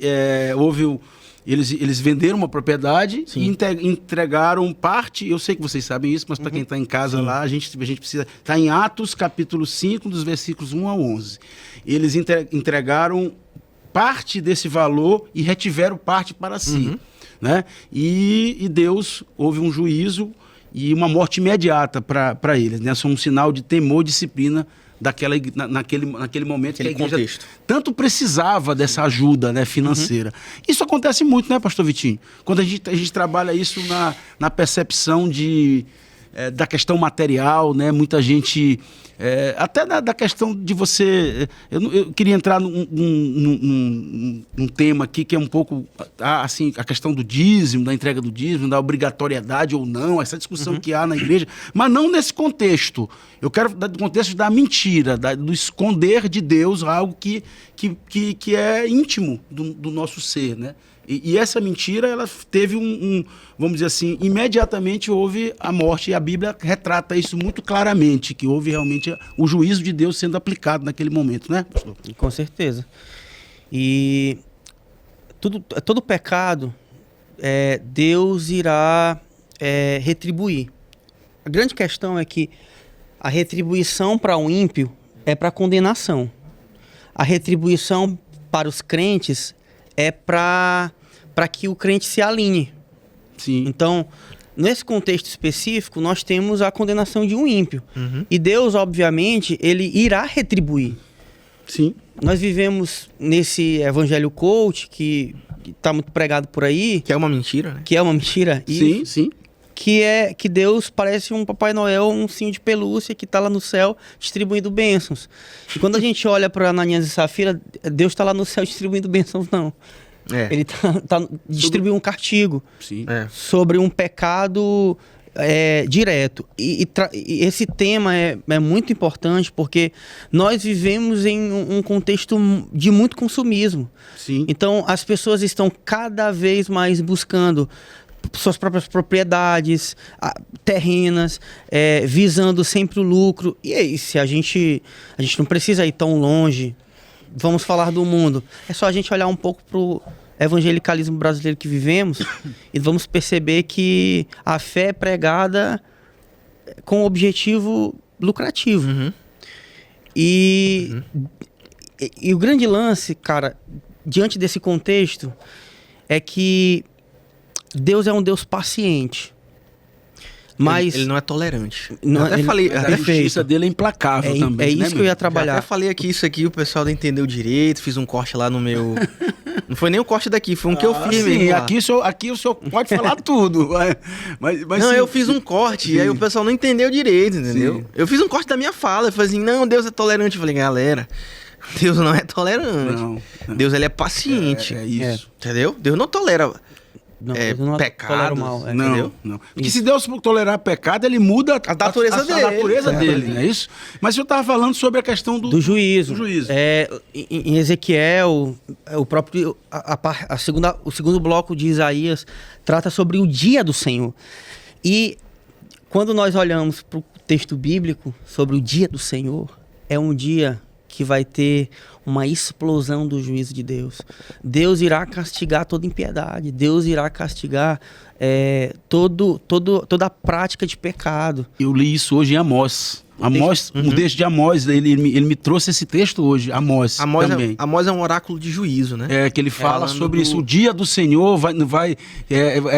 houve Eles venderam uma propriedade Sim. e entregaram parte. Eu sei que vocês sabem isso, mas para quem está em casa lá, a gente precisa. Está em Atos, capítulo 5, dos versículos 1 a 11. Eles entregaram parte desse valor e retiveram parte para si. Né? E Deus, houve um juízo e uma morte imediata para eles. Né? Isso é um sinal de temor e disciplina naquele momento que a igreja tanto precisava dessa ajuda, né, financeira. Isso acontece muito, né, pastor Vitinho? Quando a gente trabalha isso na percepção da questão material, né? Muita gente... até da questão de você... Eu queria entrar num tema aqui que é um pouco assim, a questão do dízimo, da entrega do dízimo, da obrigatoriedade ou não, essa discussão que há na igreja, mas não nesse contexto. Eu quero dar do contexto da mentira, do esconder de Deus algo que é íntimo do nosso ser, né? E essa mentira, ela teve vamos dizer assim, imediatamente houve a morte, e a Bíblia retrata isso muito claramente, que houve realmente o juízo de Deus sendo aplicado naquele momento, né, pastor? Com certeza. E todo pecado, Deus irá retribuir. A grande questão é que a retribuição para o ímpio é para condenação. A retribuição para os crentes é para que o crente se alinhe. Sim. Então, nesse contexto específico, nós temos a condenação de um ímpio. E Deus, obviamente, ele irá retribuir. Sim. Nós vivemos nesse evangelho coach que está muito pregado por aí. Que é uma mentira, né? Que é uma mentira. Sim, sim. Que Deus parece um Papai Noel, um ursinho de pelúcia que está lá no céu distribuindo bênçãos. E quando a gente olha para Ananias e Safira, Deus está lá no céu distribuindo bênçãos, não. Ele tá distribuindo um castigo sobre um pecado direto. E esse tema é muito importante porque nós vivemos em um contexto de muito consumismo. Sim. Então, as pessoas estão cada vez mais buscando suas próprias propriedades terrenas, visando sempre o lucro. E aí, se a gente não precisa ir tão longe, vamos falar do mundo. É só a gente olhar um pouco para o evangelicalismo brasileiro que vivemos e vamos perceber que a fé é pregada com objetivo lucrativo. E o grande lance, cara, diante desse contexto, é que Deus é um Deus paciente. Mas ele não é tolerante. Não, eu até falei, a justiça dele é implacável também. É isso, né, que eu ia trabalhar. Eu até falei aqui isso aqui, o pessoal não entendeu direito, fiz um corte lá no meu... Não foi nem o corte daqui, foi um que eu fiz sim, mesmo. Aqui o senhor pode falar tudo. Mas não, sim, eu fiz um corte e aí o pessoal não entendeu direito, entendeu? Sim. Eu fiz um corte da minha fala, eu falei assim, não, Deus é tolerante. Eu falei, galera, Deus não é tolerante. Não. Deus, ele é paciente. É isso. Entendeu? Deus não tolera... Deus não pecados, tolera o mal. Não. Porque se Deus tolerar pecado, ele muda a natureza dele, não é isso? Mas eu estava falando sobre a questão do juízo. Do juízo. Em Ezequiel, o segundo bloco de Isaías trata sobre o dia do Senhor. E quando nós olhamos para o texto bíblico sobre o dia do Senhor, é um dia que vai ter uma explosão do juízo de Deus. Deus irá castigar toda impiedade. Deus irá castigar toda a prática de pecado. Eu li isso hoje em Amós. O texto de Amós, ele me trouxe esse texto hoje, Amós também. Amós é um oráculo de juízo, né? Que ele fala sobre isso. O dia do Senhor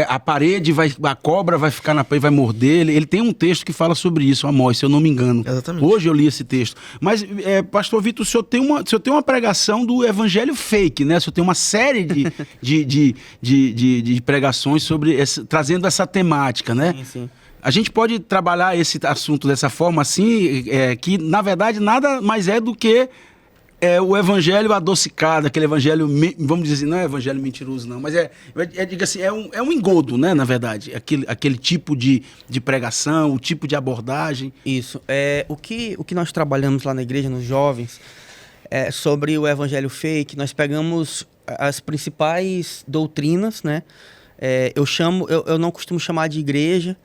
a parede, a cobra vai ficar na parede, vai morder. Ele tem um texto que fala sobre isso, Amós, se eu não me engano. Exatamente. Hoje eu li esse texto. Mas, pastor Vitor, o senhor tem uma pregação do evangelho fake, né? O senhor tem uma série de pregações trazendo essa temática, né? Sim. A gente pode trabalhar esse assunto dessa forma assim, que na verdade nada mais é do que o evangelho adocicado, aquele evangelho, vamos dizer assim, não é evangelho mentiroso não, mas diga assim, é um engodo, né, na verdade, aquele tipo de pregação, o tipo de abordagem. Isso, o que nós trabalhamos lá na igreja, nos jovens, sobre o evangelho fake, nós pegamos as principais doutrinas, né, eu não costumo chamar de igreja,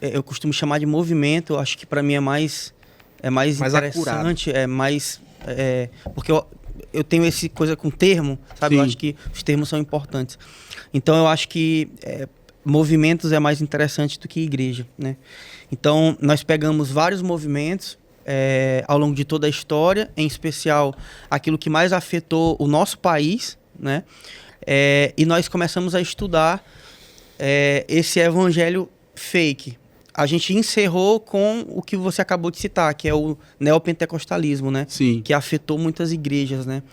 eu costumo chamar de movimento. Eu acho que para mim é mais interessante, acurado. porque eu tenho esse coisa com termo, sabe? Sim. Eu acho que os termos são importantes. Então eu acho que movimentos é mais interessante do que igreja, né? Então nós pegamos vários movimentos ao longo de toda a história, em especial aquilo que mais afetou o nosso país, né? E nós começamos a estudar esse evangelho fake. A gente encerrou com o que você acabou de citar, que é o neopentecostalismo, né? Sim. Que afetou muitas igrejas, né?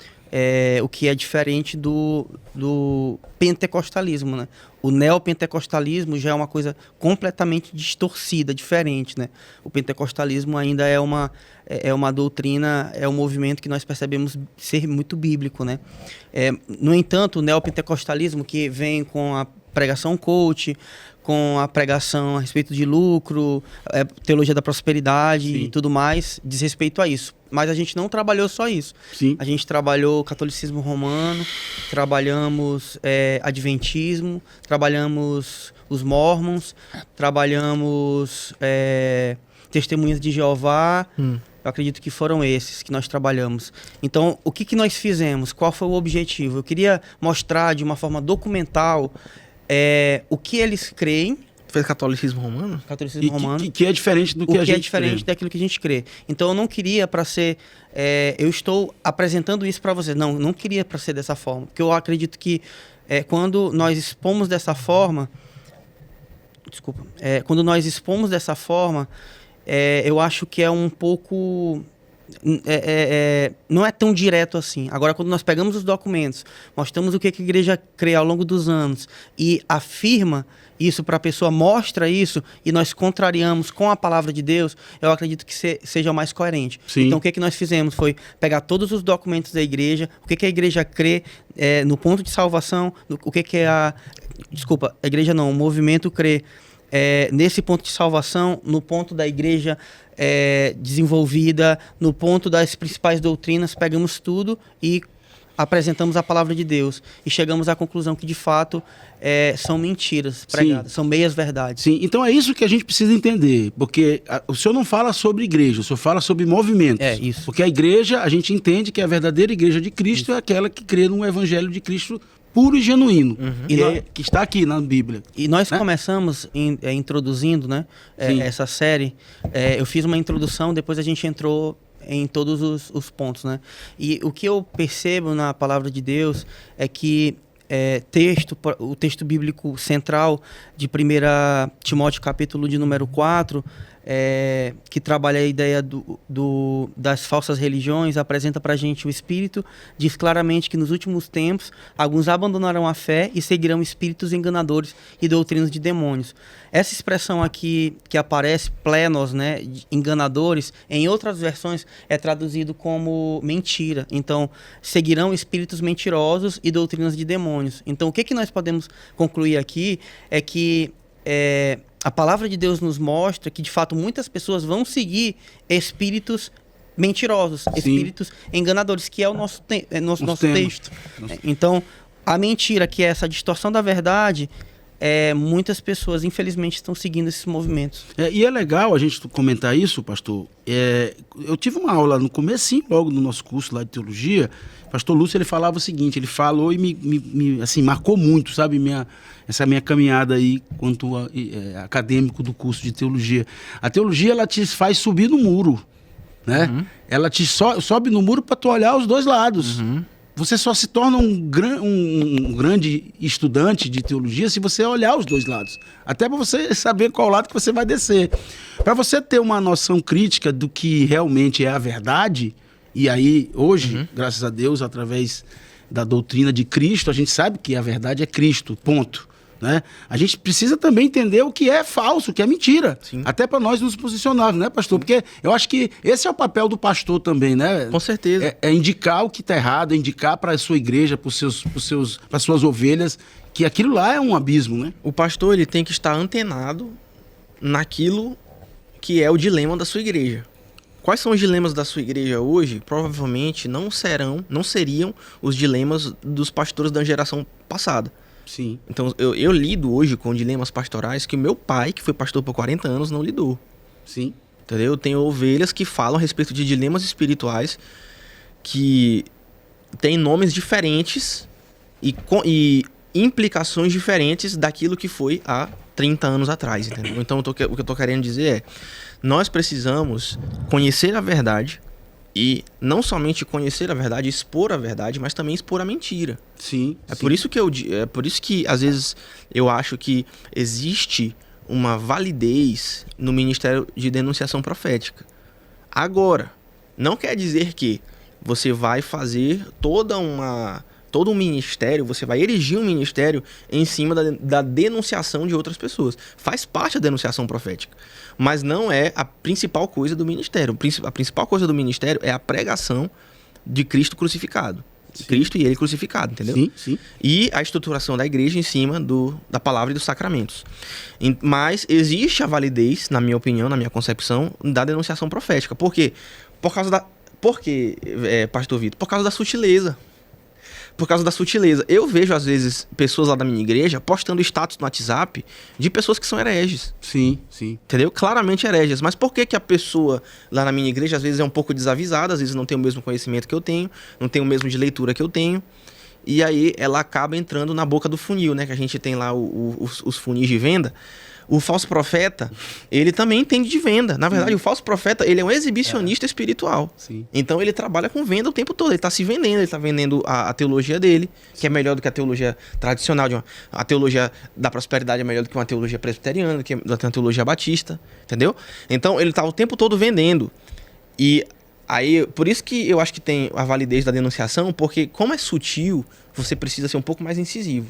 O que é diferente do pentecostalismo, né? O neopentecostalismo já é uma coisa completamente distorcida, diferente, né? O pentecostalismo ainda é uma doutrina, é um movimento que nós percebemos ser muito bíblico, né? No entanto, o neopentecostalismo, que vem com a pregação coach, com a pregação a respeito de lucro, teologia da prosperidade Sim. e tudo mais, diz respeito a isso. Mas a gente não trabalhou só isso. Sim. A gente trabalhou catolicismo romano, trabalhamos adventismo, trabalhamos os mormons, trabalhamos testemunhas de Jeová. Eu acredito que foram esses que nós trabalhamos. Então, o que nós fizemos? Qual foi o objetivo? Eu queria mostrar de uma forma documental o que eles creem. Fez catolicismo romano? Catolicismo romano. Que é diferente do que a gente é diferente crê. daquilo que a gente crê. Então eu não queria para ser... eu estou apresentando isso para você. Não queria para ser dessa forma. Porque eu acredito que quando nós expomos dessa forma... Desculpa. Quando nós expomos dessa forma, eu acho que é um pouco... não é tão direto assim. Agora, quando nós pegamos os documentos, mostramos o que a igreja crê ao longo dos anos e afirma isso para a pessoa, mostra isso e nós contrariamos com a palavra de Deus, eu acredito que seja mais coerente. Sim. Então, o que nós fizemos foi pegar todos os documentos da igreja, o que a igreja crê no ponto de salvação, o que a igreja não, o movimento crê nesse ponto de salvação, no ponto da igreja desenvolvida, no ponto das principais doutrinas, pegamos tudo e apresentamos a palavra de Deus e chegamos à conclusão que de fato são mentiras pregadas, são meias verdades. Sim, então é isso que a gente precisa entender, porque o senhor não fala sobre igreja, o senhor fala sobre movimentos. Isso. Porque a igreja, a gente entende que a verdadeira igreja de Cristo é aquela que crê no evangelho de Cristo puro e genuíno, que está aqui na Bíblia. E nós começamos introduzindo, né, essa série. Eu fiz uma introdução, depois a gente entrou em todos os pontos, né? E o que eu percebo na palavra de Deus é que o texto bíblico central de 1 Timóteo capítulo de número 4, que trabalha a ideia das falsas religiões, apresenta para a gente o Espírito, diz claramente que nos últimos tempos alguns abandonarão a fé e seguirão espíritos enganadores e doutrinas de demônios. Essa expressão aqui que aparece, plenos, né, enganadores, em outras versões é traduzido como mentira. Então, seguirão espíritos mentirosos e doutrinas de demônios. Então, o que nós podemos concluir aqui é que a palavra de Deus nos mostra que, de fato, muitas pessoas vão seguir espíritos mentirosos, espíritos enganadores, que é o nosso texto. Então, a mentira, que é essa distorção da verdade, muitas pessoas, infelizmente, estão seguindo esses movimentos. E é legal a gente comentar isso, pastor. Eu tive uma aula no comecinho, logo no nosso curso lá de teologia. Pastor Lúcio, ele falava o seguinte, ele falou e me assim, marcou muito, sabe, essa minha caminhada aí quanto acadêmico do curso de teologia. A teologia, ela te faz subir no muro, né? Uhum. Ela te sobe no muro para tu olhar os dois lados. Uhum. Você só se torna um grande estudante de teologia se você olhar os dois lados. Até para você saber qual lado que você vai descer. Para você ter uma noção crítica do que realmente é a verdade, e aí hoje, graças a Deus, através da doutrina de Cristo, a gente sabe que a verdade é Cristo, ponto. Né? A gente precisa também entender o que é falso, o que é mentira. Sim. Até para nós nos posicionarmos, né, pastor? Porque eu acho que esse é o papel do pastor também, né? Com certeza. É indicar o que está errado, é indicar para a sua igreja, para as suas ovelhas, que aquilo lá é um abismo, né? O pastor, ele tem que estar antenado naquilo que é o dilema da sua igreja. Quais são os dilemas da sua igreja hoje? Provavelmente não seriam os dilemas dos pastores da geração passada. Sim. Então, eu lido hoje com dilemas pastorais que o meu pai, que foi pastor por 40 anos, não lidou. Sim. Entendeu? Eu tenho ovelhas que falam a respeito de dilemas espirituais que tem nomes diferentes e implicações diferentes daquilo que foi há 30 anos atrás, entendeu? Então, o que eu tô querendo dizer é, nós precisamos conhecer a verdade e não somente conhecer a verdade, expor a verdade, mas também expor a mentira. Sim. Por isso que às vezes eu acho que existe uma validez no ministério de denunciação profética. Agora, não quer dizer que você vai fazer todo um ministério, você vai erigir um ministério em cima da denunciação de outras pessoas. Faz parte da denunciação profética, mas não é a principal coisa do ministério. A principal coisa do ministério é a pregação de Cristo crucificado. Sim. Cristo e ele crucificado, entendeu? Sim, sim. E a estruturação da igreja em cima da palavra e dos sacramentos. Mas existe a validez, na minha opinião, na minha concepção, da denunciação profética. Por quê? Por quê, Pastor Vitor? Por causa da sutileza. Por causa da sutileza. Eu vejo, às vezes, pessoas lá da minha igreja postando status no WhatsApp de pessoas que são hereges. Sim, sim. Entendeu? Claramente hereges. Mas por que a pessoa lá na minha igreja, às vezes, é um pouco desavisada, às vezes não tem o mesmo conhecimento que eu tenho, não tem o mesmo de leitura que eu tenho, e aí ela acaba entrando na boca do funil, né? Que a gente tem lá os funis de venda. O falso profeta, ele também entende de venda. Na verdade, o falso profeta, ele é um exibicionista espiritual. Sim. Então, ele trabalha com venda o tempo todo. Ele está se vendendo, ele está vendendo a teologia dele, que é melhor do que a teologia tradicional. A teologia da prosperidade é melhor do que uma teologia presbiteriana, do que uma teologia batista, entendeu? Então, ele está o tempo todo vendendo. E aí, por isso que eu acho que tem a validez da denunciação, porque como é sutil, você precisa ser um pouco mais incisivo.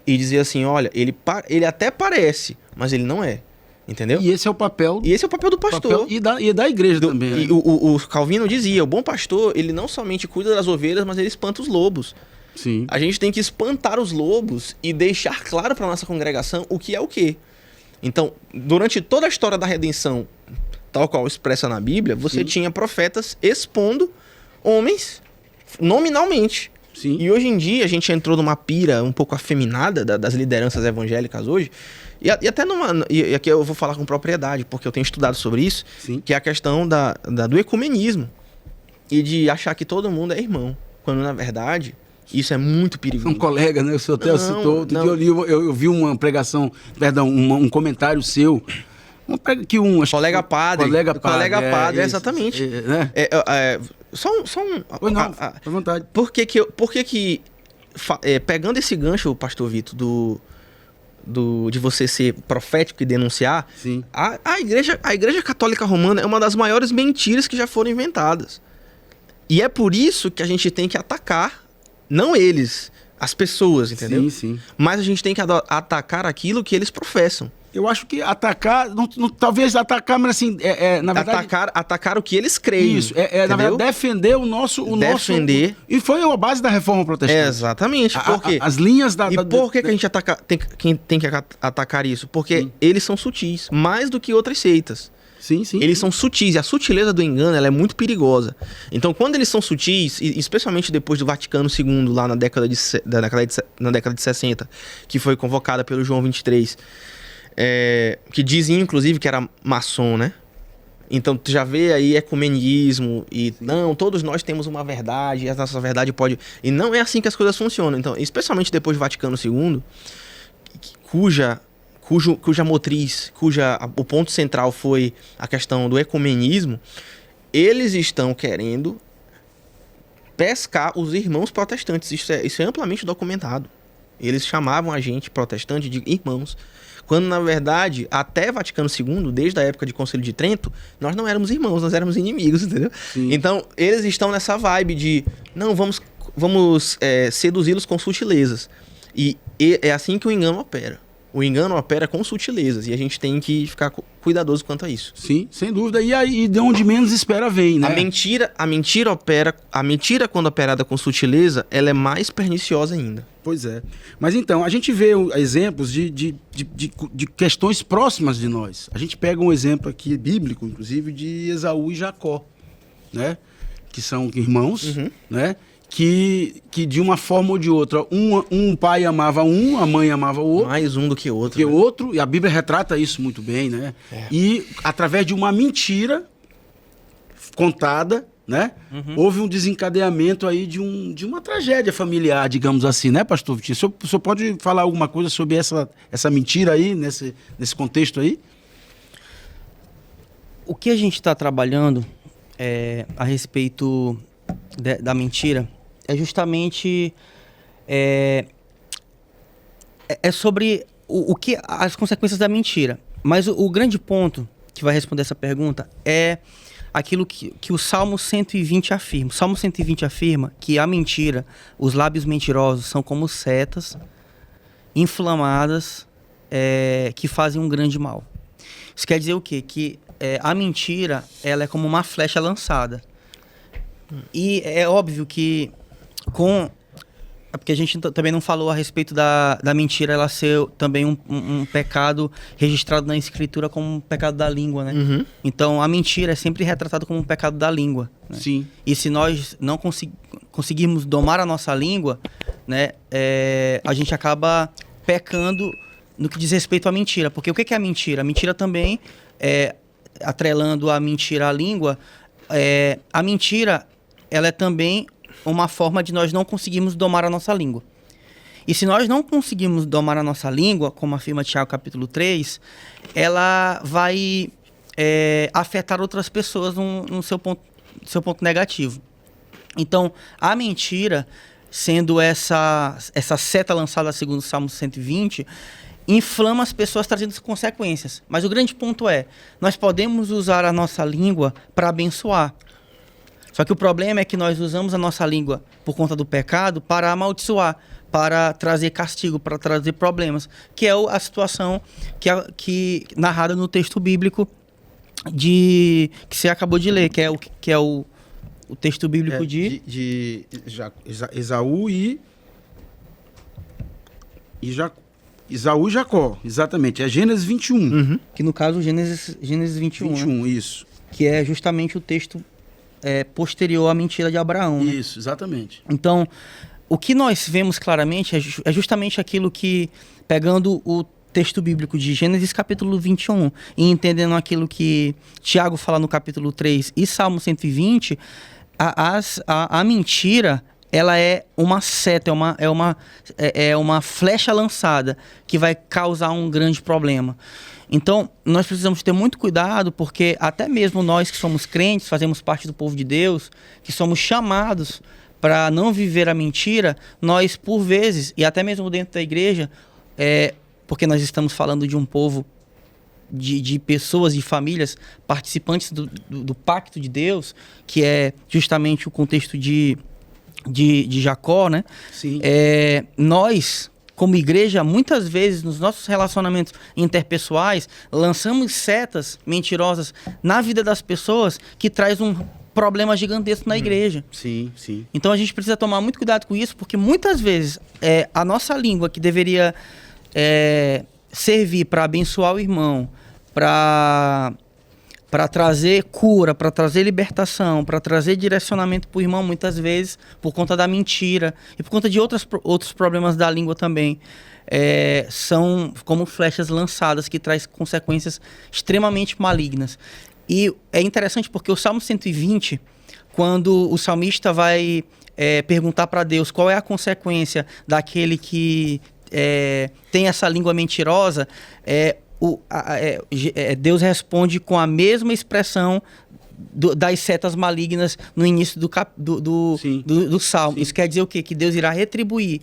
E dizer assim, olha, ele até parece, mas ele não é. Entendeu? E esse é o papel... E esse é o papel do pastor. E da igreja também. Né? E o Calvino dizia, o bom pastor, ele não somente cuida das ovelhas, mas ele espanta os lobos. Sim. A gente tem que espantar os lobos e deixar claro para nossa congregação o que é o quê. Então, durante toda a história da redenção, tal qual expressa na Bíblia, você tinha profetas expondo homens nominalmente. Sim. E hoje em dia a gente entrou numa pira um pouco afeminada das lideranças evangélicas hoje, e até e aqui eu vou falar com propriedade, porque eu tenho estudado sobre isso, Sim. que é a questão do ecumenismo e de achar que todo mundo é irmão, quando na verdade isso é muito perigoso. Um colega, né? O senhor até citou, outro dia eu vi uma pregação, perdão, um comentário seu, Colega padre, exatamente. Né? Só um... Pois não, à vontade. Por que pegando esse gancho, Pastor Vitor, de você ser profético e denunciar, sim. A igreja Católica Romana é uma das maiores mentiras que já foram inventadas. E é por isso que a gente tem que atacar, não eles, as pessoas, entendeu? Sim, sim. Mas a gente tem que atacar aquilo que eles professam. Eu acho que atacar, talvez atacar, mas assim, na verdade... Atacar o que eles creem. Isso, na verdade, defender o nosso... E foi a base da Reforma Protestante. Exatamente. Por quê? As linhas da... E por que a gente tem que atacar isso? Porque eles são sutis, mais do que outras seitas. Sim, sim. Eles são sutis, e a sutileza do engano ela é muito perigosa. Então, quando eles são sutis, e especialmente depois do Vaticano II, lá na década de 60, que foi convocada pelo João 23... que dizem, inclusive, que era maçom, né? Então, tu já vê aí ecumenismo e... Não, todos nós temos uma verdade, e a nossa verdade pode... E não é assim que as coisas funcionam. Então, especialmente depois do Vaticano II, cuja motriz, o ponto central foi a questão do ecumenismo, eles estão querendo pescar os irmãos protestantes. Isso é amplamente documentado. Eles chamavam a gente protestante de irmãos, quando, na verdade, até Vaticano II, desde a época de Concílio de Trento, nós não éramos irmãos, nós éramos inimigos, entendeu? Sim. Então, eles estão nessa vibe de, não, vamos seduzi-los com sutilezas. E é assim que o engano opera. O engano opera com sutilezas, e a gente tem que ficar cuidadoso quanto a isso. Sim, sem dúvida. E aí, de onde menos espera vem, né? A mentira quando operada com sutileza, ela é mais perniciosa ainda. Pois é. Mas então, a gente vê exemplos de questões próximas de nós. A gente pega um exemplo aqui, bíblico, inclusive, de Esaú e Jacó, né? Que são irmãos, né? Que de uma forma ou de outra, um pai amava a mãe amava o outro. Mais um do que o outro. E a Bíblia retrata isso muito bem, né? E através de uma mentira contada, né? Houve um desencadeamento aí de uma tragédia familiar, digamos assim, né, pastor Vitinho? O senhor pode falar alguma coisa sobre essa mentira aí, nesse contexto aí? O que a gente está trabalhando a respeito da mentira é justamente sobre o que as consequências da mentira. Mas o grande ponto que vai responder essa pergunta é aquilo que o Salmo 120 afirma. O Salmo 120 afirma que a mentira, os lábios mentirosos, são como setas inflamadas que fazem um grande mal. Isso quer dizer o quê? Que a mentira, ela é como uma flecha lançada. E é óbvio que porque a gente também não falou a respeito da mentira ela ser também um pecado registrado na Escritura como um pecado da língua, né? Uhum. Então, a mentira é sempre retratada como um pecado da língua, né? Sim. E se nós não conseguirmos domar a nossa língua, né, a gente acaba pecando no que diz respeito à mentira. Porque o que é a mentira? A mentira também, atrelando a mentira à língua, a mentira ela é também uma forma de nós não conseguirmos domar a nossa língua. E se nós não conseguimos domar a nossa língua, como afirma Tiago capítulo 3, ela vai afetar outras pessoas no seu ponto negativo. Então, a mentira, sendo essa seta lançada segundo o Salmo 120, inflama as pessoas trazendo consequências. Mas o grande ponto nós podemos usar a nossa língua para abençoar. Só que o problema é que nós usamos a nossa língua por conta do pecado para amaldiçoar, para trazer castigo, para trazer problemas, que é a situação que narrada no texto bíblico que você acabou de ler, que é o texto bíblico de Esaú e Esaú e Jacó, exatamente. É Gênesis 21. Uhum. Que no caso Gênesis 21, 21, né? isso. Que é justamente o texto posterior à mentira de Abraão. Né? Isso, exatamente. Então, o que nós vemos claramente é justamente aquilo que, pegando o texto bíblico de Gênesis capítulo 21 e entendendo aquilo que Tiago fala no capítulo 3 e Salmo 120, a mentira, ela é uma seta, é uma flecha lançada que vai causar um grande problema. Então, nós precisamos ter muito cuidado, porque até mesmo nós que somos crentes, fazemos parte do povo de Deus, que somos chamados para não viver a mentira, nós, por vezes, e até mesmo dentro da igreja, porque nós estamos falando de um povo, de pessoas, de famílias, participantes do pacto de Deus, que é justamente o contexto de Jacó, né? Sim. Nós, como igreja, muitas vezes nos nossos relacionamentos interpessoais, lançamos setas mentirosas na vida das pessoas que traz um problema gigantesco na igreja. Sim, sim. Então a gente precisa tomar muito cuidado com isso, porque muitas vezes a nossa língua, que deveria servir para abençoar o irmão, para trazer cura, para trazer libertação, para trazer direcionamento para o irmão, muitas vezes, por conta da mentira e por conta de outros problemas da língua também, são como flechas lançadas que traz consequências extremamente malignas. E é interessante porque o Salmo 120, quando o salmista vai perguntar para Deus qual é a consequência daquele que tem essa língua mentirosa, Deus responde com a mesma expressão das setas malignas no início do Salmo. Sim. Isso quer dizer o quê? Que Deus irá retribuir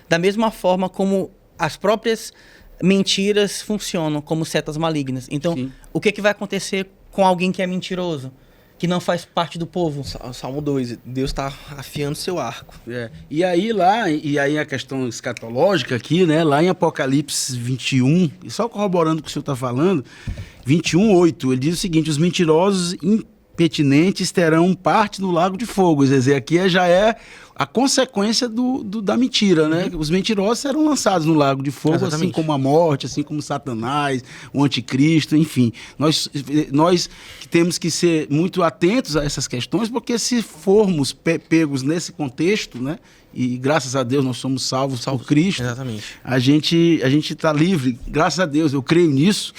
da mesma forma como as próprias mentiras funcionam como setas malignas. Então, Sim. o que vai acontecer com alguém que é mentiroso? Que não faz parte do povo? Salmo 2, Deus está afiando seu arco. E aí a questão escatológica aqui, né? Lá em Apocalipse 21, e só corroborando o que o senhor está falando, 21:8, ele diz o seguinte: os mentirosos impertinentes terão parte no lago de fogo. Quer dizer, aqui já é a consequência da mentira, né? Os mentirosos serão lançados no lago de fogo, Exatamente. assim como a morte, assim como Satanás, o anticristo, enfim. Nós que temos que ser muito atentos a essas questões, porque se formos pegos nesse contexto, né? E graças a Deus nós somos salvos por Cristo. Exatamente. A gente está livre, graças a Deus, eu creio nisso,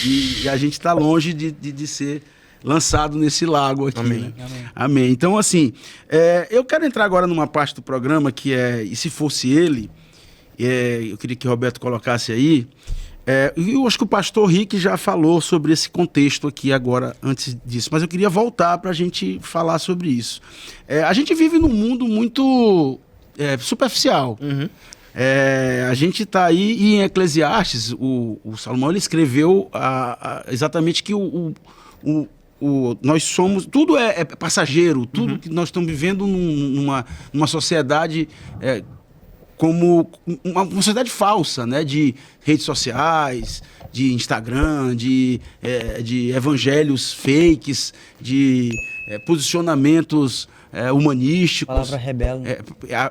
e a gente está longe de ser lançado nesse lago aqui. Amém. Né? Amém. Então, assim, eu quero entrar agora numa parte do programa que é, e se fosse ele, eu queria que o Roberto colocasse aí, eu acho que o pastor Rick já falou sobre esse contexto aqui agora, antes disso, mas eu queria voltar para a gente falar sobre isso. A gente vive num mundo muito superficial. Uhum. A gente está aí e em Eclesiastes, o Salomão ele escreveu exatamente que nós somos, tudo é passageiro, tudo que nós estamos vivendo numa sociedade como uma sociedade falsa, né? De redes sociais, de Instagram, de evangelhos fakes, de posicionamentos humanísticos. Palavra rebelde.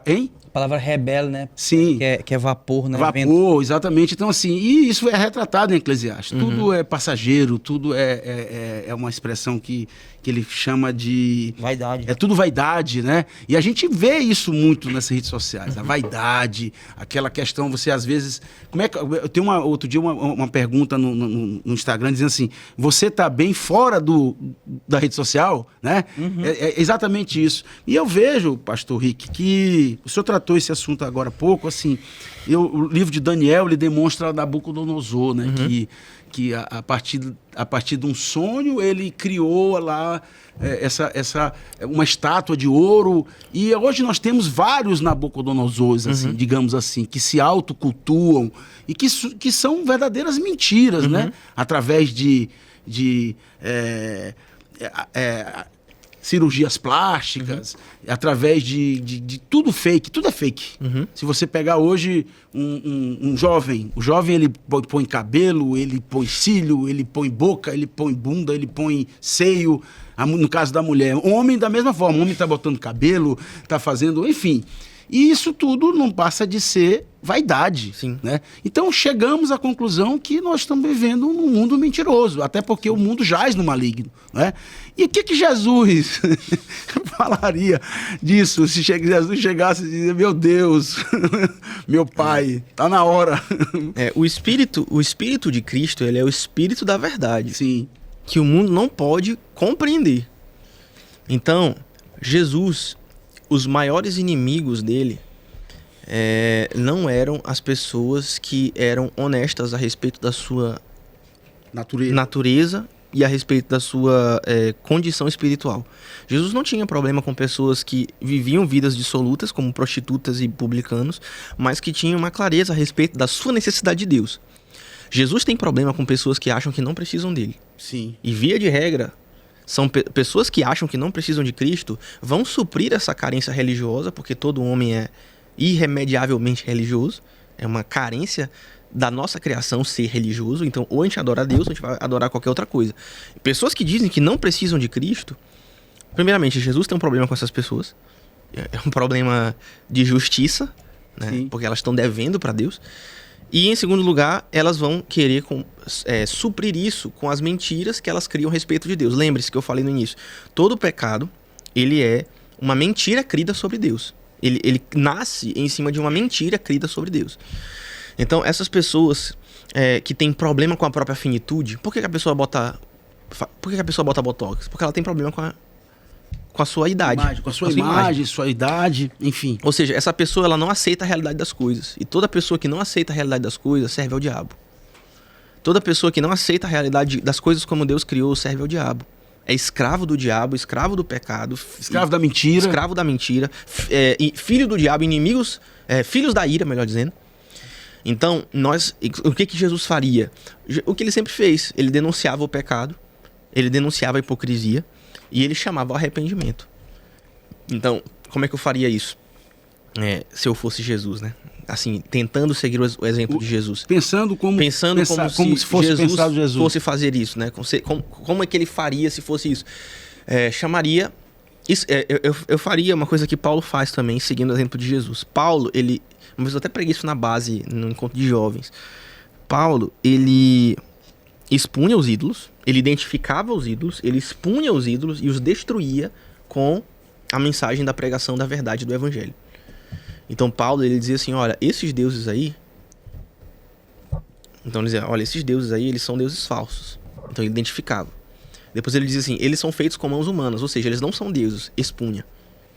Hein? Palavra rebelde, né? Sim. Que é vapor, né? Vapor, exatamente. Então, assim, e isso é retratado em Eclesiastes. Tudo é passageiro, tudo é uma expressão que ele chama de... Vaidade. É tudo vaidade, né? E a gente vê isso muito nas redes sociais. A vaidade, aquela questão, você às vezes... Eu tenho outro dia uma pergunta no Instagram dizendo assim, você tá bem fora da rede social, né? É exatamente isso. E eu vejo, pastor Rick, que o senhor tratou esse assunto agora há pouco, assim, o livro de Daniel, ele demonstra Nabucodonosor, né? Que a partir de um sonho ele criou lá uma estátua de ouro, e hoje nós temos vários Nabucodonosores, assim, digamos assim, que se autocultuam e que são verdadeiras mentiras, né? Através de cirurgias plásticas, através de tudo fake, tudo é fake. Se você pegar hoje um jovem, o jovem ele põe cabelo, ele põe cílio, ele põe boca, ele põe bunda, ele põe seio, no caso da mulher. O homem da mesma forma, o homem está botando cabelo, está fazendo, enfim. E isso tudo não passa de ser vaidade. Sim. Né? Então chegamos à conclusão que nós estamos vivendo num mundo mentiroso, até porque o mundo jaz no maligno. Né? E o que Jesus falaria disso se Jesus chegasse e dizer, meu Deus, meu Pai, tá na hora. O Espírito de Cristo, ele é o Espírito da verdade. Sim. Que o mundo não pode compreender. Então, Jesus, os maiores inimigos dele não eram as pessoas que eram honestas a respeito da sua natureza e a respeito da sua condição espiritual. Jesus não tinha problema com pessoas que viviam vidas dissolutas, como prostitutas e publicanos, mas que tinham uma clareza a respeito da sua necessidade de Deus. Jesus tem problema com pessoas que acham que não precisam dele. Sim. E via de regra, são pessoas que acham que não precisam de Cristo, vão suprir essa carência religiosa, porque todo homem é irremediavelmente religioso, é uma carência da nossa criação ser religioso, então ou a gente adora a Deus ou a gente vai adorar qualquer outra coisa. Pessoas que dizem que não precisam de Cristo, primeiramente, Jesus tem um problema com essas pessoas, é um problema de justiça, né? Porque elas estão devendo para Deus. E, em segundo lugar, elas vão querer suprir isso com as mentiras que elas criam a respeito de Deus. Lembre-se que eu falei no início. Todo pecado, ele é uma mentira crida sobre Deus. Ele nasce em cima de uma mentira crida sobre Deus. Então, essas pessoas que têm problema com a própria finitude, por que a pessoa bota botox? Porque ela tem problema com a sua idade. Com a sua imagem, sua idade, enfim. Ou seja, essa pessoa ela não aceita a realidade das coisas. E toda pessoa que não aceita a realidade das coisas serve ao diabo. Toda pessoa que não aceita a realidade das coisas como Deus criou serve ao diabo. É escravo do diabo, escravo do pecado. Escravo da mentira. Escravo da mentira. Filho do diabo, inimigos, filhos da ira, melhor dizendo. Então, o que Jesus faria? O que ele sempre fez. Ele denunciava o pecado, ele denunciava a hipocrisia, e ele chamava ao arrependimento. Então, como é que eu faria isso? Se eu fosse Jesus, né? Assim, tentando seguir o exemplo de Jesus. Pensando como se fosse Jesus fosse fazer isso, né? Como é que ele faria se fosse isso? Chamaria... Eu faria uma coisa que Paulo faz também, seguindo o exemplo de Jesus. Paulo, uma vez eu até preguei isso na base, no encontro de jovens. Paulo, ele expunha os ídolos, ele identificava os ídolos, ele expunha os ídolos e os destruía com a mensagem da pregação da verdade do evangelho. Então Paulo, ele dizia assim, olha, esses deuses aí... Então ele dizia, olha, esses deuses aí, eles são deuses falsos. Então ele identificava. Depois ele diz assim, eles são feitos com mãos humanas, ou seja, eles não são deuses, expunha.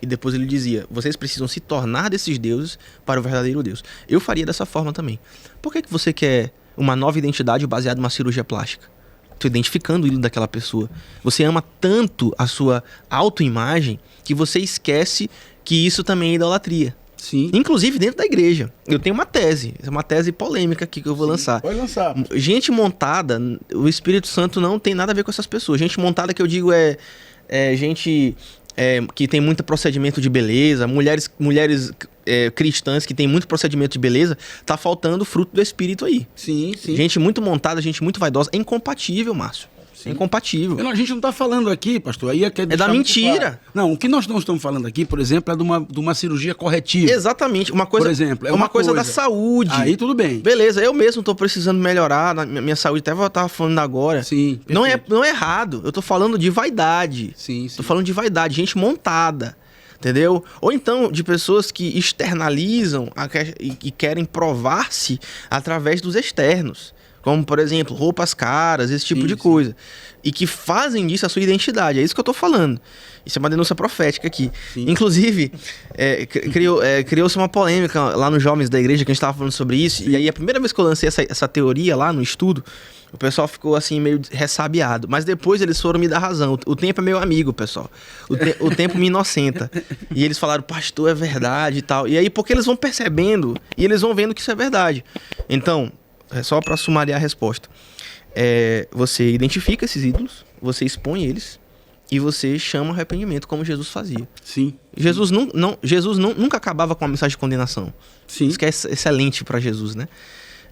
E depois ele dizia, vocês precisam se tornar desses deuses para o verdadeiro Deus. Eu faria dessa forma também. Por que você quer uma nova identidade baseada numa cirurgia plástica? Tô identificando o ídolo daquela pessoa. Você ama tanto a sua autoimagem que você esquece que isso também é idolatria. Sim. Inclusive dentro da igreja. Eu tenho uma tese polêmica aqui que eu vou lançar. Pode lançar. Gente montada, o Espírito Santo não tem nada a ver com essas pessoas. Gente montada que eu digo é gente que tem muito procedimento de beleza, mulheres cristãs que tem muito procedimento de beleza, tá faltando fruto do Espírito aí. Sim, sim. Gente muito montada, gente muito vaidosa, é incompatível, Márcio. É incompatível. A gente não está falando aqui, pastor, aí É da mentira. Claro. Não, o que nós não estamos falando aqui, por exemplo, é de uma cirurgia corretiva. Exatamente. Uma coisa, por exemplo, é uma coisa da saúde. Aí tudo bem. Beleza, eu mesmo tô precisando melhorar minha saúde, até eu tava falando agora. Sim, não é errado. Eu tô falando de vaidade. Sim. Tô falando de vaidade, gente montada. Entendeu? Ou então de pessoas que externalizam e querem provar-se através dos externos. Como, por exemplo, roupas caras, esse tipo de coisa. E que fazem disso a sua identidade. É isso que eu tô falando. Isso é uma denúncia profética aqui. Sim. Inclusive, criou-se uma polêmica lá nos jovens da igreja que a gente tava falando sobre isso. Sim. E aí, a primeira vez que eu lancei essa teoria lá no estudo, o pessoal ficou assim, meio ressabiado. Mas depois eles foram me dar razão. O tempo é meu amigo, pessoal. O tempo me inocenta. E eles falaram, pastor, é verdade e tal. E aí, porque eles vão percebendo e eles vão vendo que isso é verdade. Então, só para sumariar a resposta. Você identifica esses ídolos, você expõe eles e você chama arrependimento, como Jesus fazia. Sim. Jesus nunca acabava com a mensagem de condenação. Sim. Isso que é excelente para Jesus, né?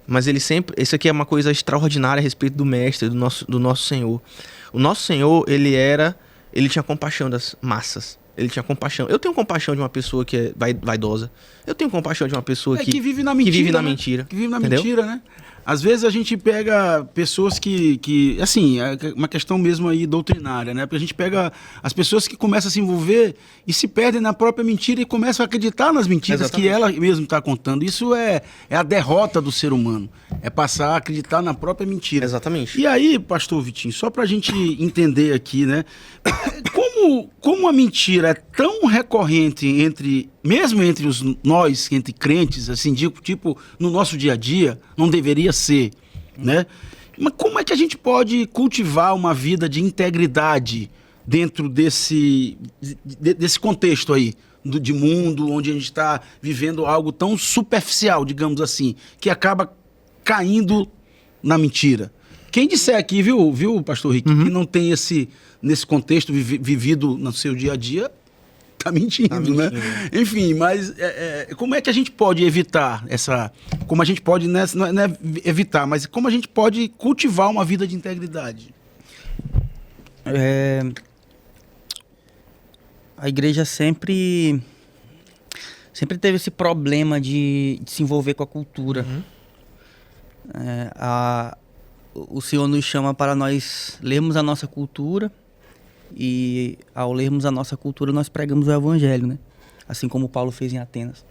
Mas ele sempre... Isso aqui é uma coisa extraordinária a respeito do Mestre, do nosso Senhor. O nosso Senhor, ele tinha compaixão das massas. Ele tinha compaixão. Eu tenho compaixão de uma pessoa que é vaidosa. Eu tenho compaixão de uma pessoa que vive na mentira. Que vive na mentira. Que vive na mentira, né? Às vezes a gente pega pessoas que assim, é uma questão mesmo aí doutrinária, né? Porque a gente pega as pessoas que começam a se envolver e se perdem na própria mentira e começam a acreditar nas mentiras. Exatamente. Que ela mesma está contando. Isso é a derrota do ser humano. É passar a acreditar na própria mentira. Exatamente. E aí, pastor Vitinho, só pra gente entender aqui, né? Como a mentira é tão recorrente mesmo entre nós, entre crentes, assim, tipo, no nosso dia a dia, não deveria ser, né? Mas como é que a gente pode cultivar uma vida de integridade dentro desse contexto aí, de mundo, onde a gente está vivendo algo tão superficial, digamos assim, que acaba caindo na mentira? Quem disser aqui, viu, pastor Rick, que não tem nesse contexto vivido no seu dia a dia, tá mentindo, né? Enfim, mas como é que a gente pode evitar como a gente pode, não é evitar, mas como a gente pode cultivar uma vida de integridade? A igreja sempre teve esse problema de se envolver com a cultura. O Senhor nos chama para nós lermos a nossa cultura e, ao lermos a nossa cultura, nós pregamos o Evangelho, né? Assim como Paulo fez em Atenas.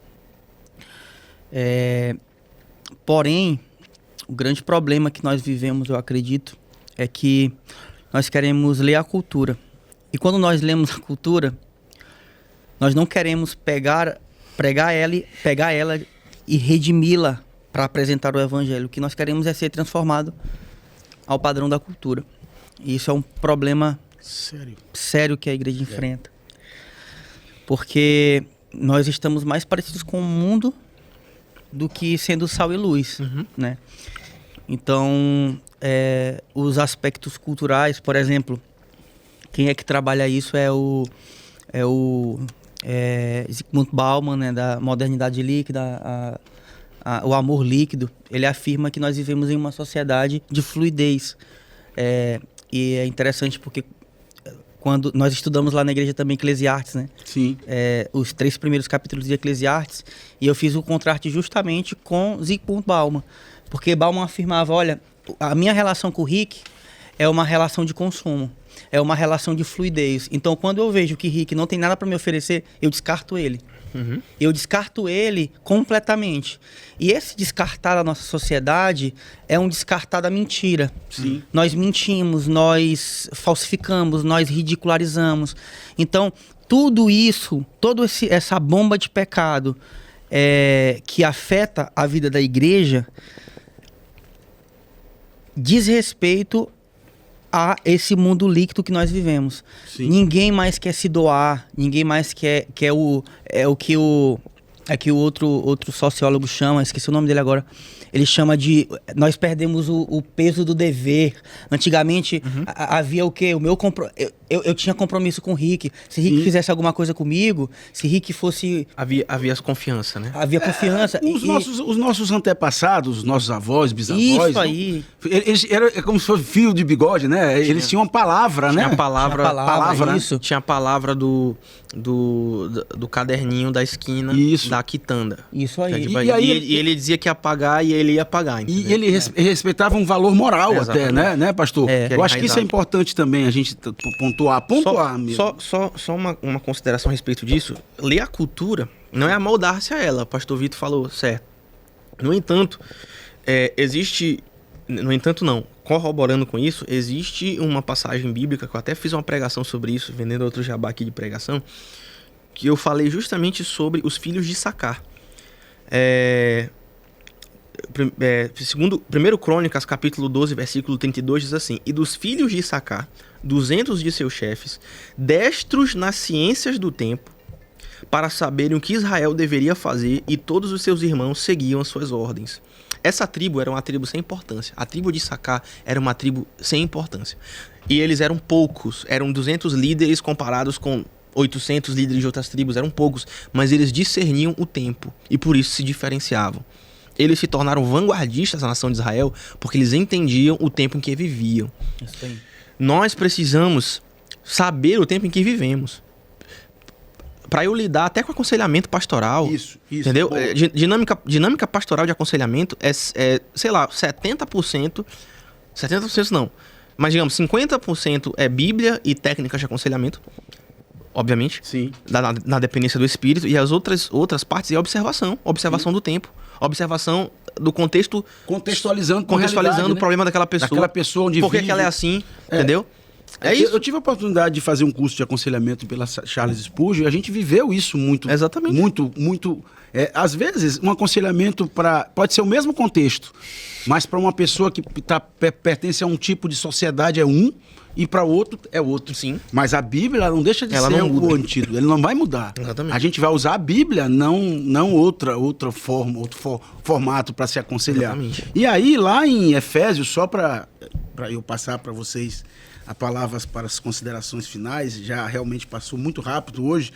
Porém, o grande problema que nós vivemos, eu acredito, é que nós queremos ler a cultura. E quando nós lemos a cultura, nós não queremos pegar ela e redimi-la para apresentar o Evangelho. O que nós queremos é ser transformado ao padrão da cultura. E isso é um problema sério que a igreja enfrenta. Porque nós estamos mais parecidos com o mundo do que sendo sal e luz, né? Então, os aspectos culturais, por exemplo, quem é que trabalha isso é o Zygmunt Bauman, né, da modernidade líquida, o amor líquido. Ele afirma que nós vivemos em uma sociedade de fluidez. E é interessante porque quando nós estudamos lá na igreja também Eclesiastes, né? Sim. Os 3 primeiros capítulos de Eclesiastes, e eu fiz o contraste justamente com Zygmunt Bauman, porque Bauman afirmava, olha, a minha relação com o Rick é uma relação de consumo, é uma relação de fluidez. Então, quando eu vejo que Rick não tem nada para me oferecer, eu descarto ele. Eu descarto ele completamente. E esse descartar da nossa sociedade é um descartar da mentira. Sim. Nós mentimos, nós falsificamos, nós ridicularizamos. Então, tudo isso, essa bomba de pecado que afeta a vida da igreja diz respeito a esse mundo líquido que nós vivemos. Sim. Ninguém mais quer se doar, ninguém mais quer o que o outro sociólogo chama, esqueci o nome dele agora, ele chama de, nós perdemos o peso do dever. Antigamente havia o quê? Eu tinha compromisso com o Rick. Se Rick fizesse alguma coisa comigo, se Rick fosse... Havia confiança, né? Havia confiança. Os nossos antepassados, os nossos avós, bisavós... Isso aí. Eles era como se fosse fio de bigode, né? Eles tinham uma palavra, né? Tinha a palavra, isso. Tinha a palavra do caderninho da esquina, Isso. da quitanda. Isso aí. E ele dizia que ia pagar e ele ia pagar, entendeu? E ele respeitava um valor moral até, né, pastor? É. Eu acho que isso é importante também, a gente pontuar mesmo. Só uma consideração a respeito disso. Ler a cultura não é amoldar-se a ela, o pastor Vitor falou certo. No entanto, corroborando com isso, existe uma passagem bíblica, que eu até fiz uma pregação sobre isso, vendendo outro jabá aqui de pregação, que eu falei justamente sobre os filhos de Issacar. Segundo 1 Crônicas, capítulo 12, versículo 32, diz assim: E dos filhos de Issacar, 200 de seus chefes, destros nas ciências do tempo, para saberem o que Israel deveria fazer, e todos os seus irmãos seguiam as suas ordens. Essa tribo era uma tribo sem importância. A tribo de Issacar era uma tribo sem importância. E eles eram poucos, eram 200 líderes comparados com 800 líderes de outras tribos, eram poucos, mas eles discerniam o tempo e por isso se diferenciavam. Eles se tornaram vanguardistas na nação de Israel porque eles entendiam o tempo em que viviam. Isso aí. Nós precisamos saber o tempo em que vivemos. Para eu lidar até com aconselhamento pastoral. Isso. Entendeu? Dinâmica pastoral de aconselhamento sei lá, 70%. 70% não. Mas, digamos, 50% é Bíblia e técnicas de aconselhamento. Obviamente. Sim. Na dependência do Espírito. E as outras partes é observação. Observação do tempo. Observação do contexto. Contextualizando o problema daquela pessoa. Daquela pessoa onde Por que vive. ela é assim, entendeu? É isso. Eu tive a oportunidade de fazer um curso de aconselhamento pela Charles Spurgeon e a gente viveu isso muito. Exatamente. Muito. Às vezes, um aconselhamento pode ser o mesmo contexto, mas para uma pessoa que pertence a um tipo de sociedade é um e para outro é outro. Sim. Mas a Bíblia ela não deixa de Ela ser não muda. o antídoto, ele não vai mudar. Exatamente. A gente vai usar a Bíblia, não outra forma, outro formato para se aconselhar. Exatamente. E aí, lá em Efésios, só para eu passar para vocês a palavra para as considerações finais, já realmente passou muito rápido hoje.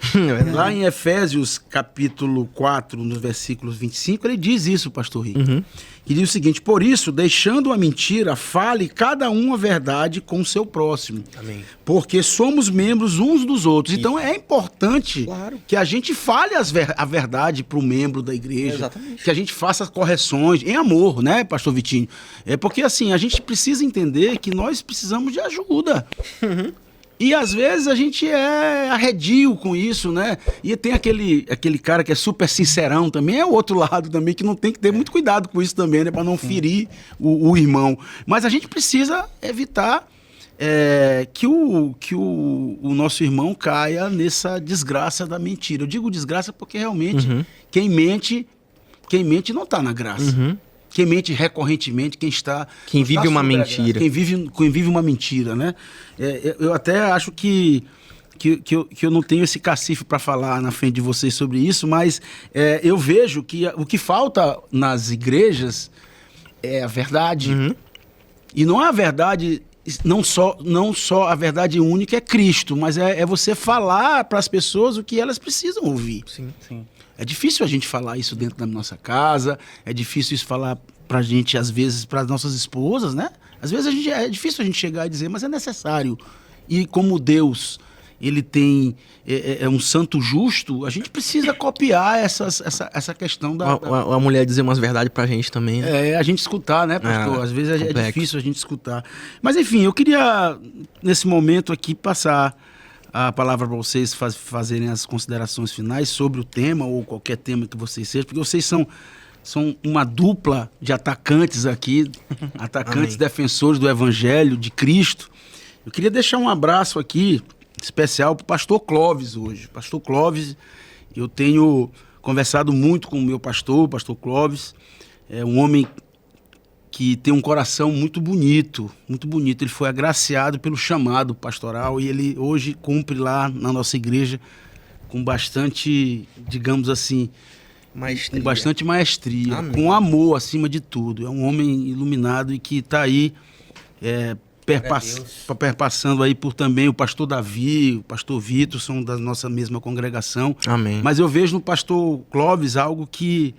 Lá em Efésios, capítulo 4, nos versículos 25, ele diz isso, pastor Rick. Que diz o seguinte: por isso, deixando a mentira, fale cada um a verdade com o seu próximo. Amém. Porque somos membros uns dos outros. Então é importante Claro. que a gente fale a verdade para o membro da igreja. Exatamente. Que a gente faça correções em amor, né, pastor Vitinho? Porque assim, a gente precisa entender que nós precisamos de ajuda. E às vezes a gente é arredio com isso, né? E tem aquele cara que é super sincerão também, é o outro lado também, que não tem que ter muito cuidado com isso também, né? Para não ferir o irmão. Mas a gente precisa evitar que o nosso irmão caia nessa desgraça da mentira. Eu digo desgraça porque realmente quem mente não está na graça. Quem mente recorrentemente, Quem vive uma mentira. Quem vive uma mentira, né? Eu até acho que eu não tenho esse cacife para falar na frente de vocês sobre isso, mas eu vejo que o que falta nas igrejas é a verdade. E não é a verdade, não só a verdade única é Cristo, mas é você falar para as pessoas o que elas precisam ouvir. Sim. É difícil a gente falar isso dentro da nossa casa, é difícil isso falar pra gente, às vezes, para as nossas esposas, né? Às vezes é difícil a gente chegar e dizer, mas é necessário. E como Deus, ele tem um santo justo, a gente precisa copiar essa questão da... A mulher dizer umas verdades pra gente também, né? A gente escutar, né, pastor? Às vezes é complexo. difícil a gente escutar. Mas, enfim, eu queria, nesse momento aqui, passar a palavra para vocês fazerem as considerações finais sobre o tema ou qualquer tema que vocês sejam, porque vocês são uma dupla de atacantes aqui, atacantes defensores do Evangelho, de Cristo. Eu queria deixar um abraço aqui especial para o pastor Clóvis hoje. Pastor Clóvis, eu tenho conversado muito com o meu pastor, o pastor Clóvis. É um homem que tem um coração muito bonito, muito bonito. Ele foi agraciado pelo chamado pastoral e ele hoje cumpre lá na nossa igreja com bastante, digamos assim, Maestria. com bastante maestria, Amém. com amor acima de tudo. É um homem iluminado e que está aí perpassando aí por também o pastor Davi, o pastor Vitor, são da nossa mesma congregação. Amém. Mas eu vejo no pastor Clóvis algo que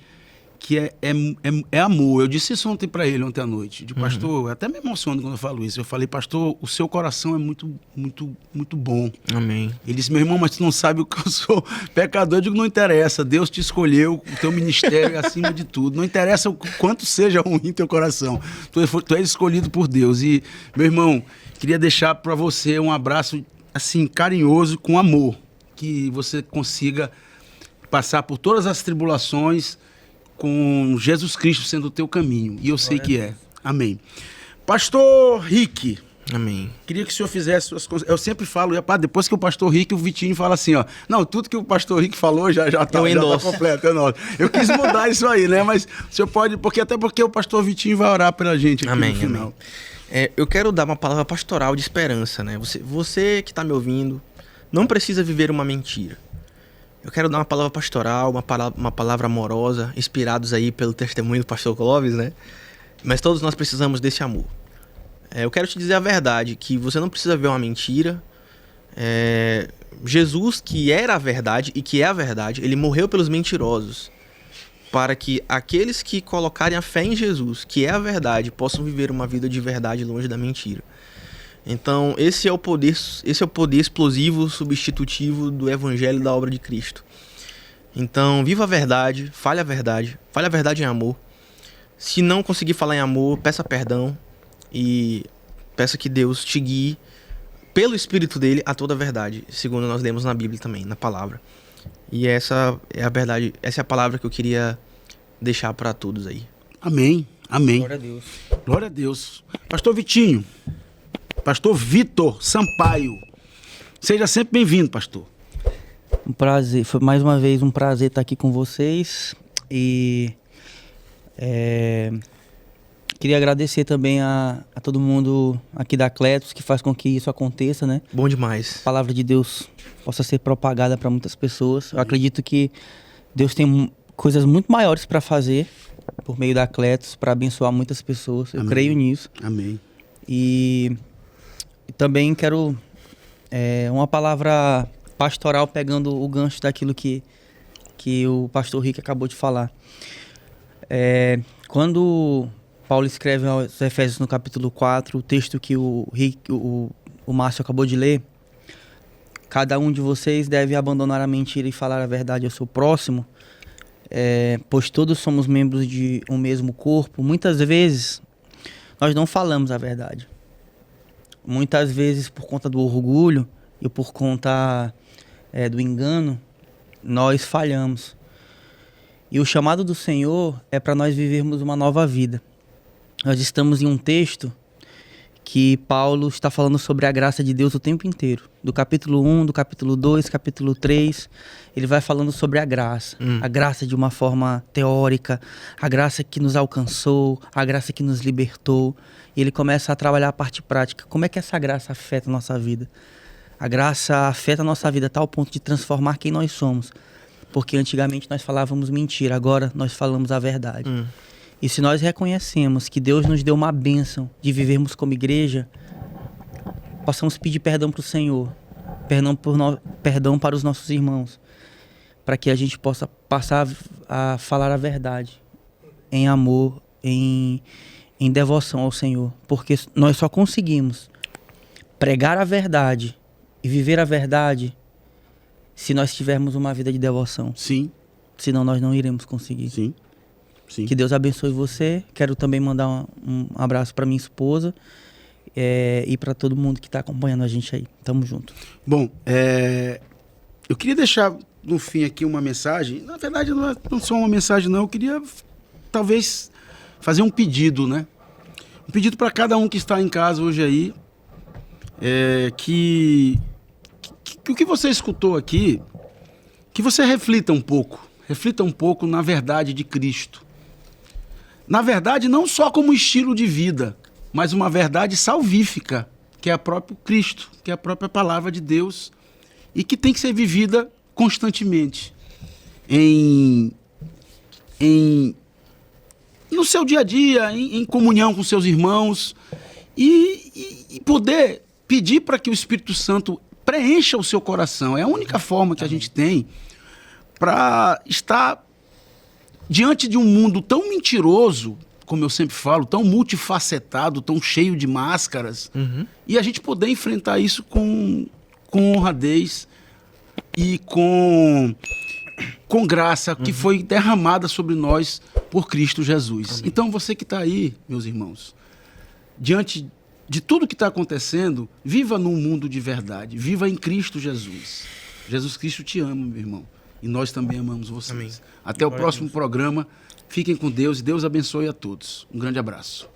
é amor. Eu disse isso ontem para ele, ontem à noite. De pastor, eu até me emociono quando eu falo isso. Eu falei, pastor, o seu coração é muito, muito, muito bom. Amém. Ele disse, meu irmão, mas tu não sabe o que eu sou pecador. Eu digo, não interessa, Deus te escolheu, o teu ministério é acima de tudo. Não interessa o quanto seja ruim teu coração. Tu és escolhido por Deus. E, meu irmão, queria deixar para você um abraço, assim, carinhoso, com amor. Que você consiga passar por todas as tribulações com Jesus Cristo sendo o teu caminho. E eu sei que é. Amém. Pastor Rick. Amém. Queria que o senhor fizesse suas coisas. Eu sempre falo, depois que o pastor Rick, o Vitinho fala assim, ó. Não, tudo que o pastor Rick falou já tá completo. Eu quis mudar isso aí, né? Mas o senhor pode, até porque o pastor Vitinho vai orar pela gente aqui Amém, no final. Amém. Eu quero dar uma palavra pastoral de esperança, né? Você que está me ouvindo, não precisa viver uma mentira. Eu quero dar uma palavra pastoral, uma palavra amorosa, inspirados aí pelo testemunho do pastor Clóvis, né? Mas todos nós precisamos desse amor. Eu quero te dizer a verdade, que você não precisa ver uma mentira. Jesus, que era a verdade e que é a verdade, ele morreu pelos mentirosos, para que aqueles que colocarem a fé em Jesus, que é a verdade, possam viver uma vida de verdade longe da mentira. Então, esse é o poder explosivo, substitutivo do Evangelho da obra de Cristo. Então, viva a verdade, fale a verdade em amor. Se não conseguir falar em amor, peça perdão e peça que Deus te guie pelo Espírito dele a toda a verdade, segundo nós lemos na Bíblia também, na palavra. E essa é a verdade, essa é a palavra que eu queria deixar para todos aí. Amém, amém. Glória a Deus. Glória a Deus. Pastor Vitinho, pastor Vitor Sampaio, seja sempre bem-vindo, pastor. Um prazer, foi mais uma vez um prazer estar aqui com vocês e queria agradecer também a todo mundo aqui da Cletos que faz com que isso aconteça, né? Bom demais. A palavra de Deus possa ser propagada para muitas pessoas. Eu acredito que Deus tem coisas muito maiores para fazer por meio da Cletos, para abençoar muitas pessoas. Eu Amém. creio nisso. Amém. E também quero uma palavra pastoral pegando o gancho daquilo que o pastor Rick acabou de falar. Quando Paulo escreve aos Efésios no capítulo 4, o texto que o Márcio acabou de ler, cada um de vocês deve abandonar a mentira e falar a verdade ao seu próximo, pois todos somos membros de um mesmo corpo. Muitas vezes nós não falamos a verdade. Muitas vezes, por conta do orgulho e por conta do engano, nós falhamos. E o chamado do Senhor é para nós vivermos uma nova vida. Nós estamos em um texto que Paulo está falando sobre a graça de Deus o tempo inteiro. Do capítulo 1, do capítulo 2, capítulo 3, ele vai falando sobre a graça. A graça de uma forma teórica, a graça que nos alcançou, a graça que nos libertou. E ele começa a trabalhar a parte prática. Como é que essa graça afeta a nossa vida? A graça afeta a nossa vida a tal ponto de transformar quem nós somos. Porque antigamente nós falávamos mentira, agora nós falamos a verdade. E se nós reconhecemos que Deus nos deu uma bênção de vivermos como igreja, possamos pedir perdão para o Senhor, perdão para os nossos irmãos, para que a gente possa passar a falar a verdade, em amor, em devoção ao Senhor. Porque nós só conseguimos pregar a verdade e viver a verdade se nós tivermos uma vida de devoção. Sim. Senão nós não iremos conseguir. Sim. Sim. Que Deus abençoe você. Quero também mandar um abraço para minha esposa, e para todo mundo que está acompanhando a gente aí. Tamo junto. Bom, eu queria deixar no fim aqui uma mensagem. Na verdade, não só uma mensagem, não. Eu queria, talvez, fazer um pedido, né? Um pedido para cada um que está em casa hoje aí, que o que você escutou aqui, que você reflita um pouco na verdade de Cristo. Na verdade, não só como estilo de vida, mas uma verdade salvífica, que é o próprio Cristo, que é a própria palavra de Deus, e que tem que ser vivida constantemente no seu dia a dia, em comunhão com seus irmãos, e poder pedir para que o Espírito Santo preencha o seu coração. É a única forma que a gente tem para estar diante de um mundo tão mentiroso, como eu sempre falo, tão multifacetado, tão cheio de máscaras, e a gente poder enfrentar isso com honradez e com graça que foi derramada sobre nós por Cristo Jesus. Amém. Então você que está aí, meus irmãos, diante de tudo que está acontecendo, viva num mundo de verdade, viva em Cristo Jesus. Jesus Cristo te ama, meu irmão, e nós também amamos vocês. Amém. Até o próximo programa. Fiquem com Deus e Deus abençoe a todos. Um grande abraço.